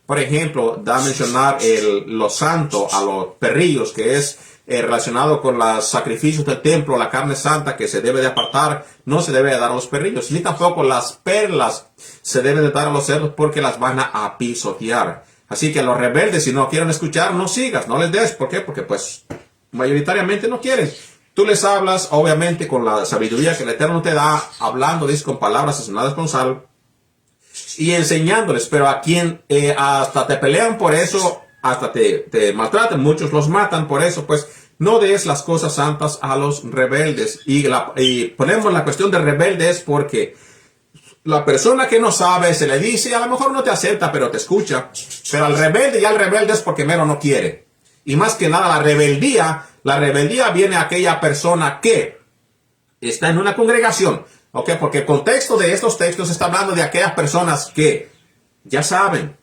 por ejemplo, da a mencionar lo santo a los perrillos, que es relacionado con los sacrificios del templo, la carne santa que se debe de apartar, no se debe de dar a los perrillos, ni tampoco las perlas se deben de dar a los cerdos, porque las van a pisotear. Así que a los rebeldes, si no quieren escuchar, no sigas, no les des. ¿Por qué? Porque pues mayoritariamente no quieren. Tú les hablas, obviamente, con la sabiduría que el Eterno te da, hablando, dice, con palabras sazonadas con sal, y enseñándoles, pero a quien hasta te pelean por eso, hasta te maltratan, muchos los matan por eso, pues no des las cosas santas a los rebeldes. Y ponemos la cuestión de rebeldes porque la persona que no sabe se le dice, a lo mejor no te acepta, pero te escucha. Pero al rebelde, ya el rebelde es porque mero no quiere. Y más que nada la rebeldía viene a aquella persona que está en una congregación. ¿Ok? Porque el contexto de estos textos está hablando de aquellas personas que ya saben,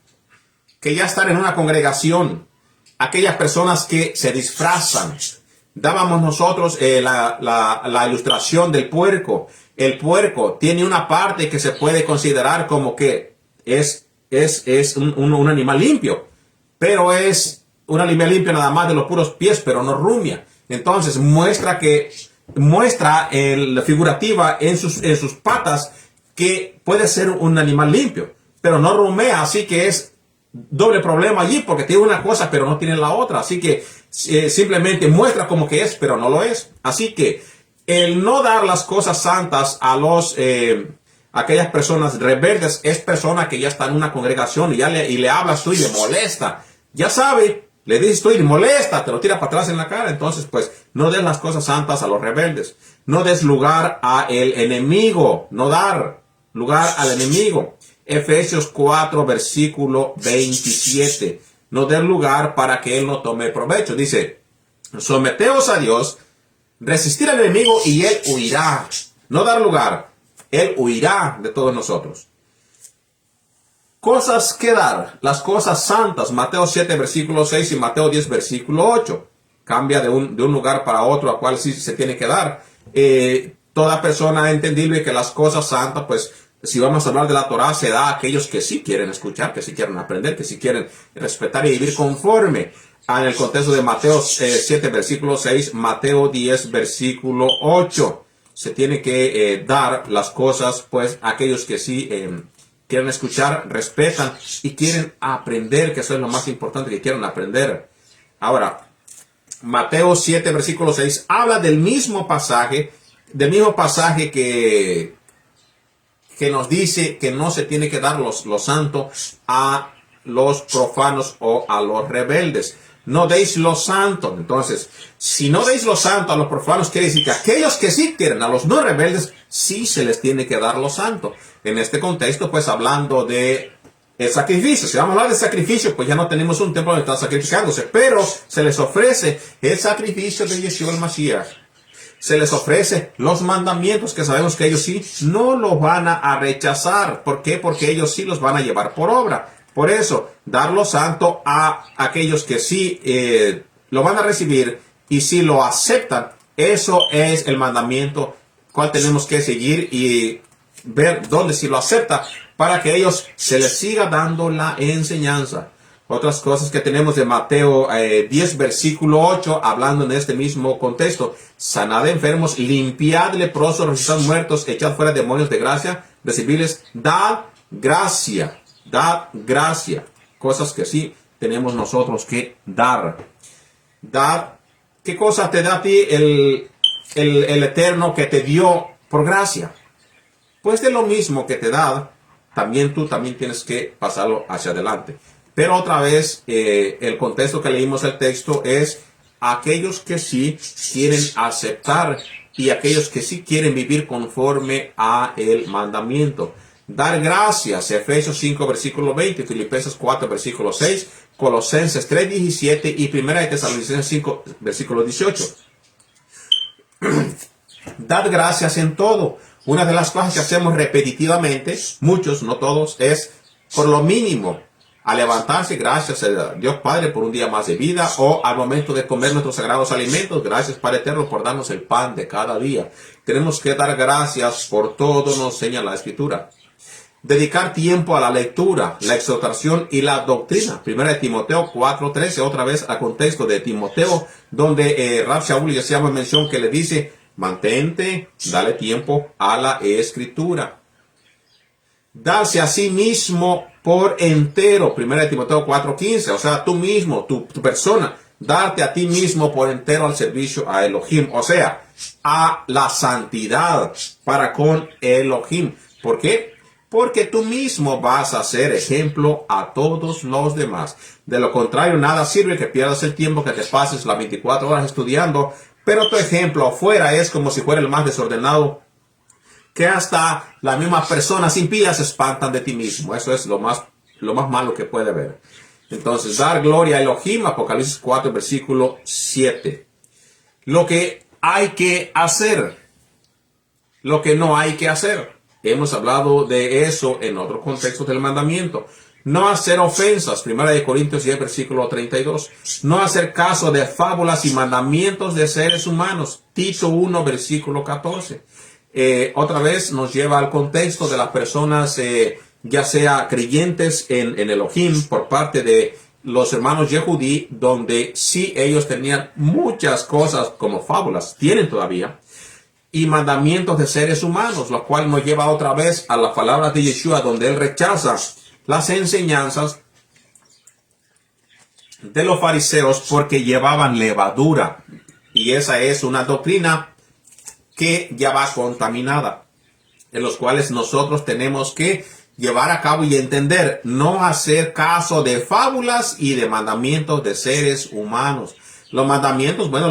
que ya están en una congregación. Aquellas personas que se disfrazan. Dábamos nosotros la ilustración del puerco. El puerco tiene una parte que se puede considerar como que es un animal limpio. Pero es un animal limpio nada más de los puros pies, pero no rumia. Entonces muestra figurativa en sus patas que puede ser un animal limpio, pero no rumea, así que es doble problema allí porque tiene una cosa pero no tiene la otra, así que simplemente muestra como que es, pero no lo es. Así que el no dar las cosas santas a aquellas personas rebeldes es persona que ya está en una congregación y le hablas tú y le molesta, ya sabe. Le dices tú y molesta, te lo tira para atrás en la cara. Entonces, pues, no des las cosas santas a los rebeldes. No des lugar al enemigo. No dar lugar al enemigo. Efesios 4, versículo 27. No des lugar para que él no tome provecho. Dice, someteos a Dios, resistir al enemigo y él huirá. No dar lugar. Él huirá de todos nosotros. Cosas que dar, las cosas santas, Mateo 7, versículo 6 y Mateo 10, versículo 8. Cambia de un lugar para otro a cual sí se tiene que dar. Toda persona entendible que las cosas santas, pues, si vamos a hablar de la Torah, se da a aquellos que sí quieren escuchar, que sí quieren aprender, que sí quieren respetar y vivir conforme. En el contexto de Mateo 7, versículo 6, Mateo 10, versículo 8. Se tiene que dar las cosas, pues, a aquellos que sí quieren escuchar, respetan y quieren aprender, que eso es lo más importante, que quieren aprender. Ahora, Mateo 7, versículo 6, habla del mismo pasaje que nos dice que no se tiene que dar lo santo a los profanos o a los rebeldes. No deis lo santo. Entonces, si no deis lo santo a los profanos, quiere decir que aquellos que sí quieren, a los no rebeldes, sí se les tiene que dar lo santo. En este contexto, pues hablando de el sacrificio. Si vamos a hablar de sacrificio, pues ya no tenemos un templo donde están sacrificándose, pero se les ofrece el sacrificio de Yeshua el Mashiach. Se les ofrece los mandamientos que sabemos que ellos sí no los van a rechazar. ¿Por qué? Porque ellos sí los van a llevar por obra. Por eso, dar lo santo a aquellos que sí lo van a recibir y si lo aceptan, eso es el mandamiento cual tenemos que seguir y ver dónde si lo acepta para que ellos se les siga dando la enseñanza. Otras cosas que tenemos de Mateo 10, versículo 8, hablando en este mismo contexto. Sanad enfermos, limpiad leprosos, resucitad muertos, echad fuera demonios de gracia, recibirles, dad gracia. Dad gracia. Cosas que sí tenemos nosotros que dar. Dar. ¿Qué cosa te da a ti el Eterno que te dio por gracia? Pues de lo mismo que te da, también tú tienes que pasarlo hacia adelante. Pero otra vez, el contexto que leímos el texto es aquellos que sí quieren aceptar y aquellos que sí quieren vivir conforme a el mandamiento. Dar gracias, Efesios 5, versículo 20, Filipenses 4, versículo 6, Colosenses 3, 17 y 1 de Tesalonicenses 5, versículo 18. Dad gracias en todo. Una de las cosas que hacemos repetitivamente, muchos, no todos, es por lo mínimo a levantarse, gracias a Dios Padre por un día más de vida, o al momento de comer nuestros sagrados alimentos, gracias Padre Eterno por darnos el pan de cada día. Tenemos que dar gracias por todo, nos enseña la Escritura. Dedicar tiempo a la lectura, la exhortación y la doctrina. Primera de Timoteo 4:13, otra vez al contexto de Timoteo, donde Rab Shaul ya se llama mención que le dice, mantente, dale tiempo a la Escritura. Darse a sí mismo por entero. Primera de Timoteo 4:15, o sea, tú mismo, tu persona, darte a ti mismo por entero al servicio a Elohim, o sea, a la santidad para con Elohim. ¿Por qué? Porque tú mismo vas a ser ejemplo a todos los demás. De lo contrario, nada sirve que pierdas el tiempo, que te pases las 24 horas estudiando, pero tu ejemplo afuera es como si fuera el más desordenado, que hasta las mismas personas impías se espantan de ti mismo. Eso es lo más malo que puede haber. Entonces, dar gloria a Elohim, Apocalipsis 4, versículo 7. Lo que hay que hacer, lo que no hay que hacer. Hemos hablado de eso en otros contextos del mandamiento. No hacer ofensas, 1 Corintios 10, versículo 32. No hacer caso de fábulas y mandamientos de seres humanos, Tito 1, versículo 14. Otra vez nos lleva al contexto de las personas, ya sea creyentes en Elohim por parte de los hermanos Yehudí, donde sí ellos tenían muchas cosas como fábulas, tienen todavía, y mandamientos de seres humanos, lo cual nos lleva otra vez a las palabras de Yeshua, donde él rechaza las enseñanzas de los fariseos porque llevaban levadura, y esa es una doctrina que ya va contaminada, en los cuales nosotros tenemos que llevar a cabo y entender, no hacer caso de fábulas y de mandamientos de seres humanos. Los mandamientos, cuando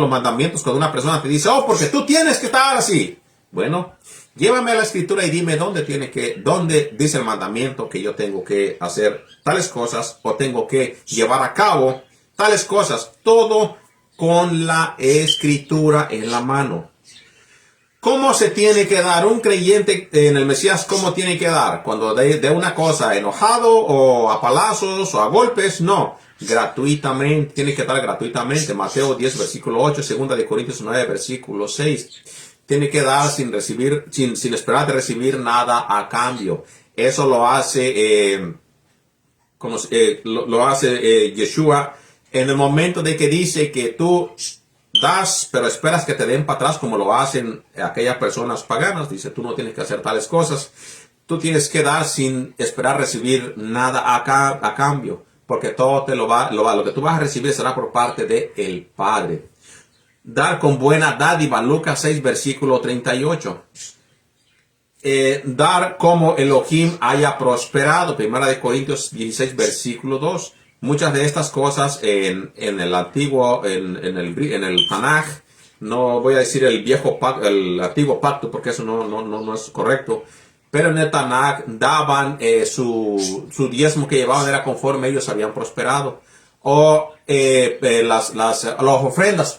una persona te dice, oh, porque tú tienes que estar así. Bueno, llévame a la escritura y dime dónde dice el mandamiento que yo tengo que hacer tales cosas o tengo que llevar a cabo tales cosas. Todo con la escritura en la mano. ¿Cómo se tiene que dar un creyente en el Mesías? ¿Cómo tiene que dar? Cuando de una cosa enojado o a palazos o a golpes, no. Gratuitamente, tiene que dar gratuitamente. Mateo 10, versículo 8, 2 Corintios 9, versículo 6. Tiene que dar sin esperar de recibir nada a cambio. Eso lo hace, Yeshua en el momento de que dice que tú das, pero esperas que te den para atrás como lo hacen aquellas personas paganas. Dice, tú no tienes que hacer tales cosas. Tú tienes que dar sin esperar recibir nada a cambio. Porque todo lo que tú vas a recibir será por parte de el Padre. Dar con buena dádiva, Lucas 6, versículo 38. Dar como Elohim haya prosperado, 1 Corintios 16, versículo 2. Muchas de estas cosas en el antiguo, en el Tanaj, no voy a decir el viejo pacto, el antiguo pacto, porque eso no es correcto, pero en el Tanaj daban su diezmo que llevaban era conforme ellos habían prosperado. O las ofrendas,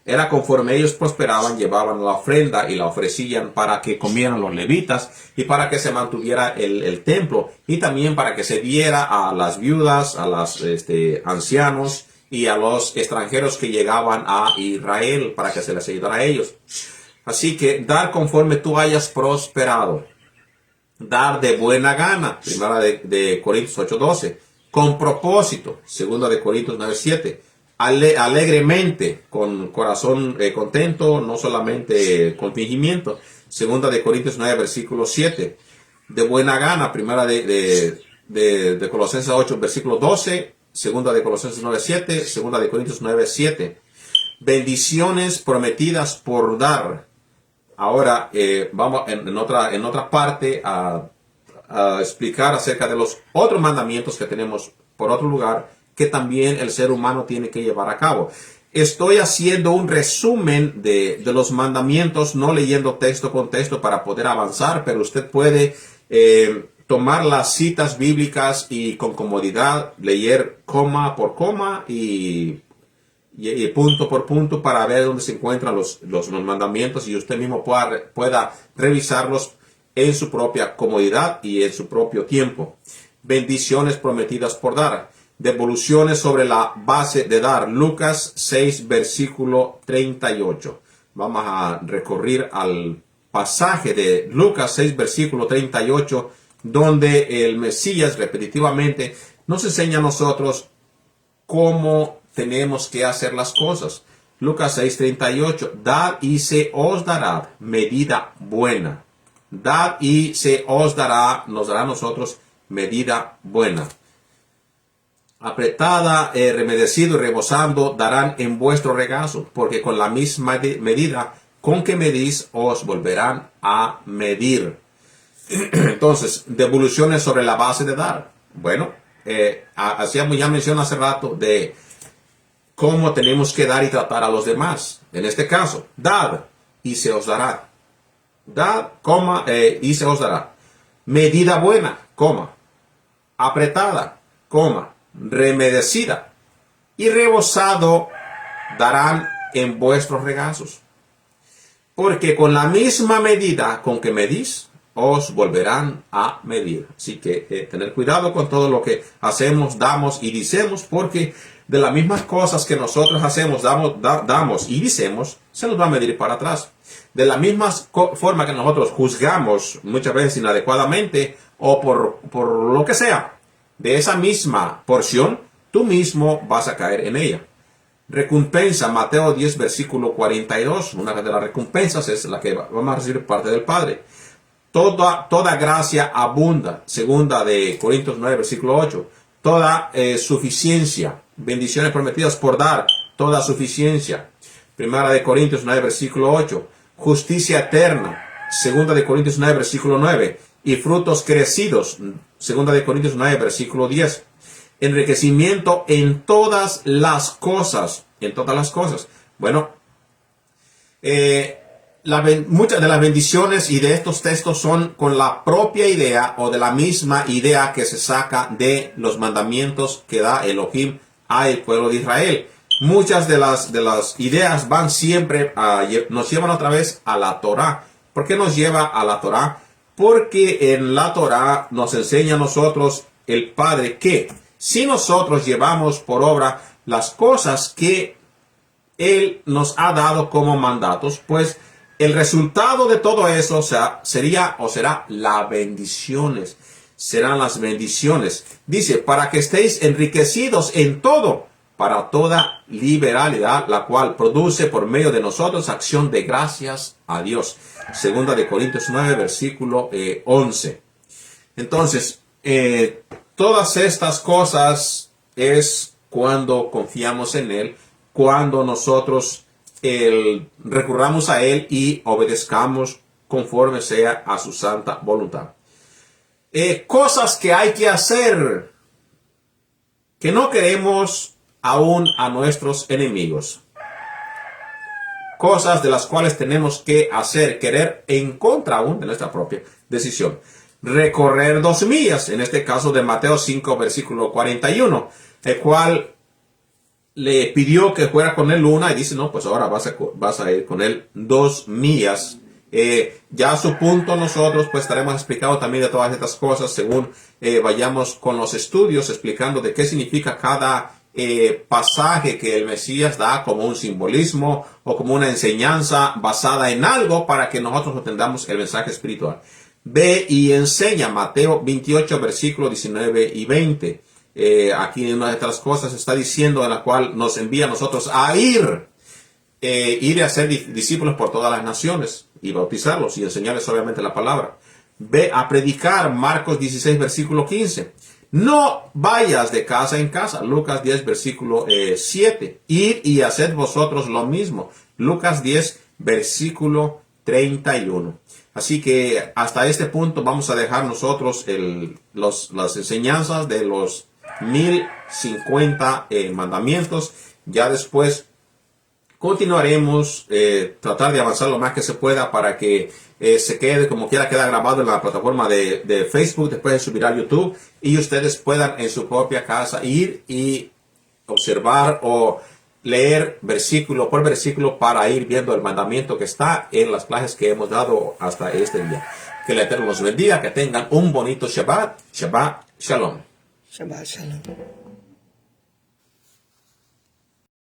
era conforme ellos prosperaban, llevaban la ofrenda y la ofrecían para que comieran los levitas y para que se mantuviera el templo y también para que se diera a las viudas, a los ancianos y a los extranjeros que llegaban a Israel para que se les ayudara a ellos. Así que dar conforme tú hayas prosperado. Dar de buena gana, 1 de Corintios 8:12, con propósito, 2 de Corintios 9:7, alegremente, con corazón contento, no solamente con fingimiento, 2 de Corintios 9, versículo 7, de buena gana, 1 de Colosenses 8, versículo 12, 2 de Colosenses 9:7, 2 de Corintios 9:7, bendiciones prometidas por dar. Ahora vamos en otra parte a explicar acerca de los otros mandamientos que tenemos por otro lugar que también el ser humano tiene que llevar a cabo. Estoy haciendo un resumen de los mandamientos, no leyendo texto con texto para poder avanzar, pero usted puede tomar las citas bíblicas y con comodidad leer coma por coma y punto por punto para ver dónde se encuentran los mandamientos y usted mismo pueda revisarlos en su propia comodidad y en su propio tiempo. Bendiciones prometidas por dar. Devoluciones sobre la base de dar. Lucas 6, versículo 38. Vamos a recurrir al pasaje de Lucas 6, versículo 38, donde el Mesías repetitivamente nos enseña a nosotros cómo tenemos que hacer las cosas. Lucas 6:38, dad y se os dará medida buena. Dad y se os dará, nos dará a nosotros medida buena. apretada, remedecido y rebosando darán en vuestro regazo, porque con la misma medida con que medís os volverán a medir. Entonces, devoluciones sobre la base de dar. Bueno, hacíamos ya mención hace rato de cómo tenemos que dar y tratar a los demás. En este caso, dad y se os dará. Dad, coma, y se os dará. Medida buena, coma. Apretada, coma. Remedecida y rebosado darán en vuestros regazos. Porque con la misma medida con que medís, os volverán a medir. Así que tener cuidado con todo lo que hacemos, damos y decimos, porque de las mismas cosas que nosotros hacemos, damos y decimos, se nos va a medir para atrás. De la misma forma que nosotros juzgamos muchas veces inadecuadamente o por lo que sea, de esa misma porción, tú mismo vas a caer en ella. Recompensa, Mateo 10, versículo 42. Una de las recompensas es la que vamos a recibir parte del Padre. Toda gracia abunda. Segunda de Corintios 9, versículo 8. Toda suficiencia. Bendiciones prometidas por dar. Toda suficiencia. Primera de Corintios 9, versículo 8. Justicia eterna. Segunda de Corintios 9, versículo 9. Y frutos crecidos. Segunda de Corintios 9, versículo 10. Enriquecimiento en todas las cosas. En todas las cosas. Bueno, muchas de las bendiciones y de estos textos son con la propia idea o de la misma idea que se saca de los mandamientos que da Elohim al pueblo de Israel. Muchas de las ideas van siempre, nos llevan otra vez a la Torá. ¿Por qué nos lleva a la Torá? Porque en la Torá nos enseña a nosotros el Padre que si nosotros llevamos por obra las cosas que Él nos ha dado como mandatos, pues el resultado de todo eso será las bendiciones. Serán las bendiciones. Dice, para que estéis enriquecidos en todo, para toda liberalidad, la cual produce por medio de nosotros acción de gracias a Dios. Segunda de Corintios 9, versículo 11. Entonces, todas estas cosas es cuando confiamos en Él, cuando nosotros recurramos a Él y obedezcamos conforme sea a su santa voluntad. Cosas que hay que hacer, que no queremos aún a nuestros enemigos. Cosas de las cuales tenemos que hacer, querer en contra aún de nuestra propia decisión. Recorrer 2 millas, en este caso de Mateo 5, versículo 41, el cual le pidió que fuera con él 1 y dice, no, pues ahora vas a ir con él 2 millas. Ya a su punto nosotros pues estaremos explicando también de todas estas cosas según vayamos con los estudios explicando de qué significa cada pasaje que el Mesías da como un simbolismo o como una enseñanza basada en algo para que nosotros entendamos el mensaje espiritual. Ve y enseña, Mateo 28, versículos 19 y 20. Aquí en una de estas cosas está diciendo en la cual nos envía a nosotros a ir y a ser discípulos por todas las naciones y bautizarlos y enseñarles obviamente la palabra. Ve a predicar, Marcos 16, versículo 15. No vayas de casa en casa, Lucas 10, versículo 7. Ir y haced vosotros lo mismo, Lucas 10, versículo 31. Así que hasta este punto vamos a dejar nosotros las enseñanzas de los 1050 mandamientos. Ya después continuaremos tratar de avanzar lo más que se pueda para que se quede como quiera, queda grabado en la plataforma de Facebook, después de subir a YouTube y ustedes puedan en su propia casa ir y observar o leer versículo por versículo para ir viendo el mandamiento que está en las clases que hemos dado hasta este día. Que el Eterno los bendiga, que tengan un bonito Shabbat. Shabbat Shalom. Shabbat Shalom.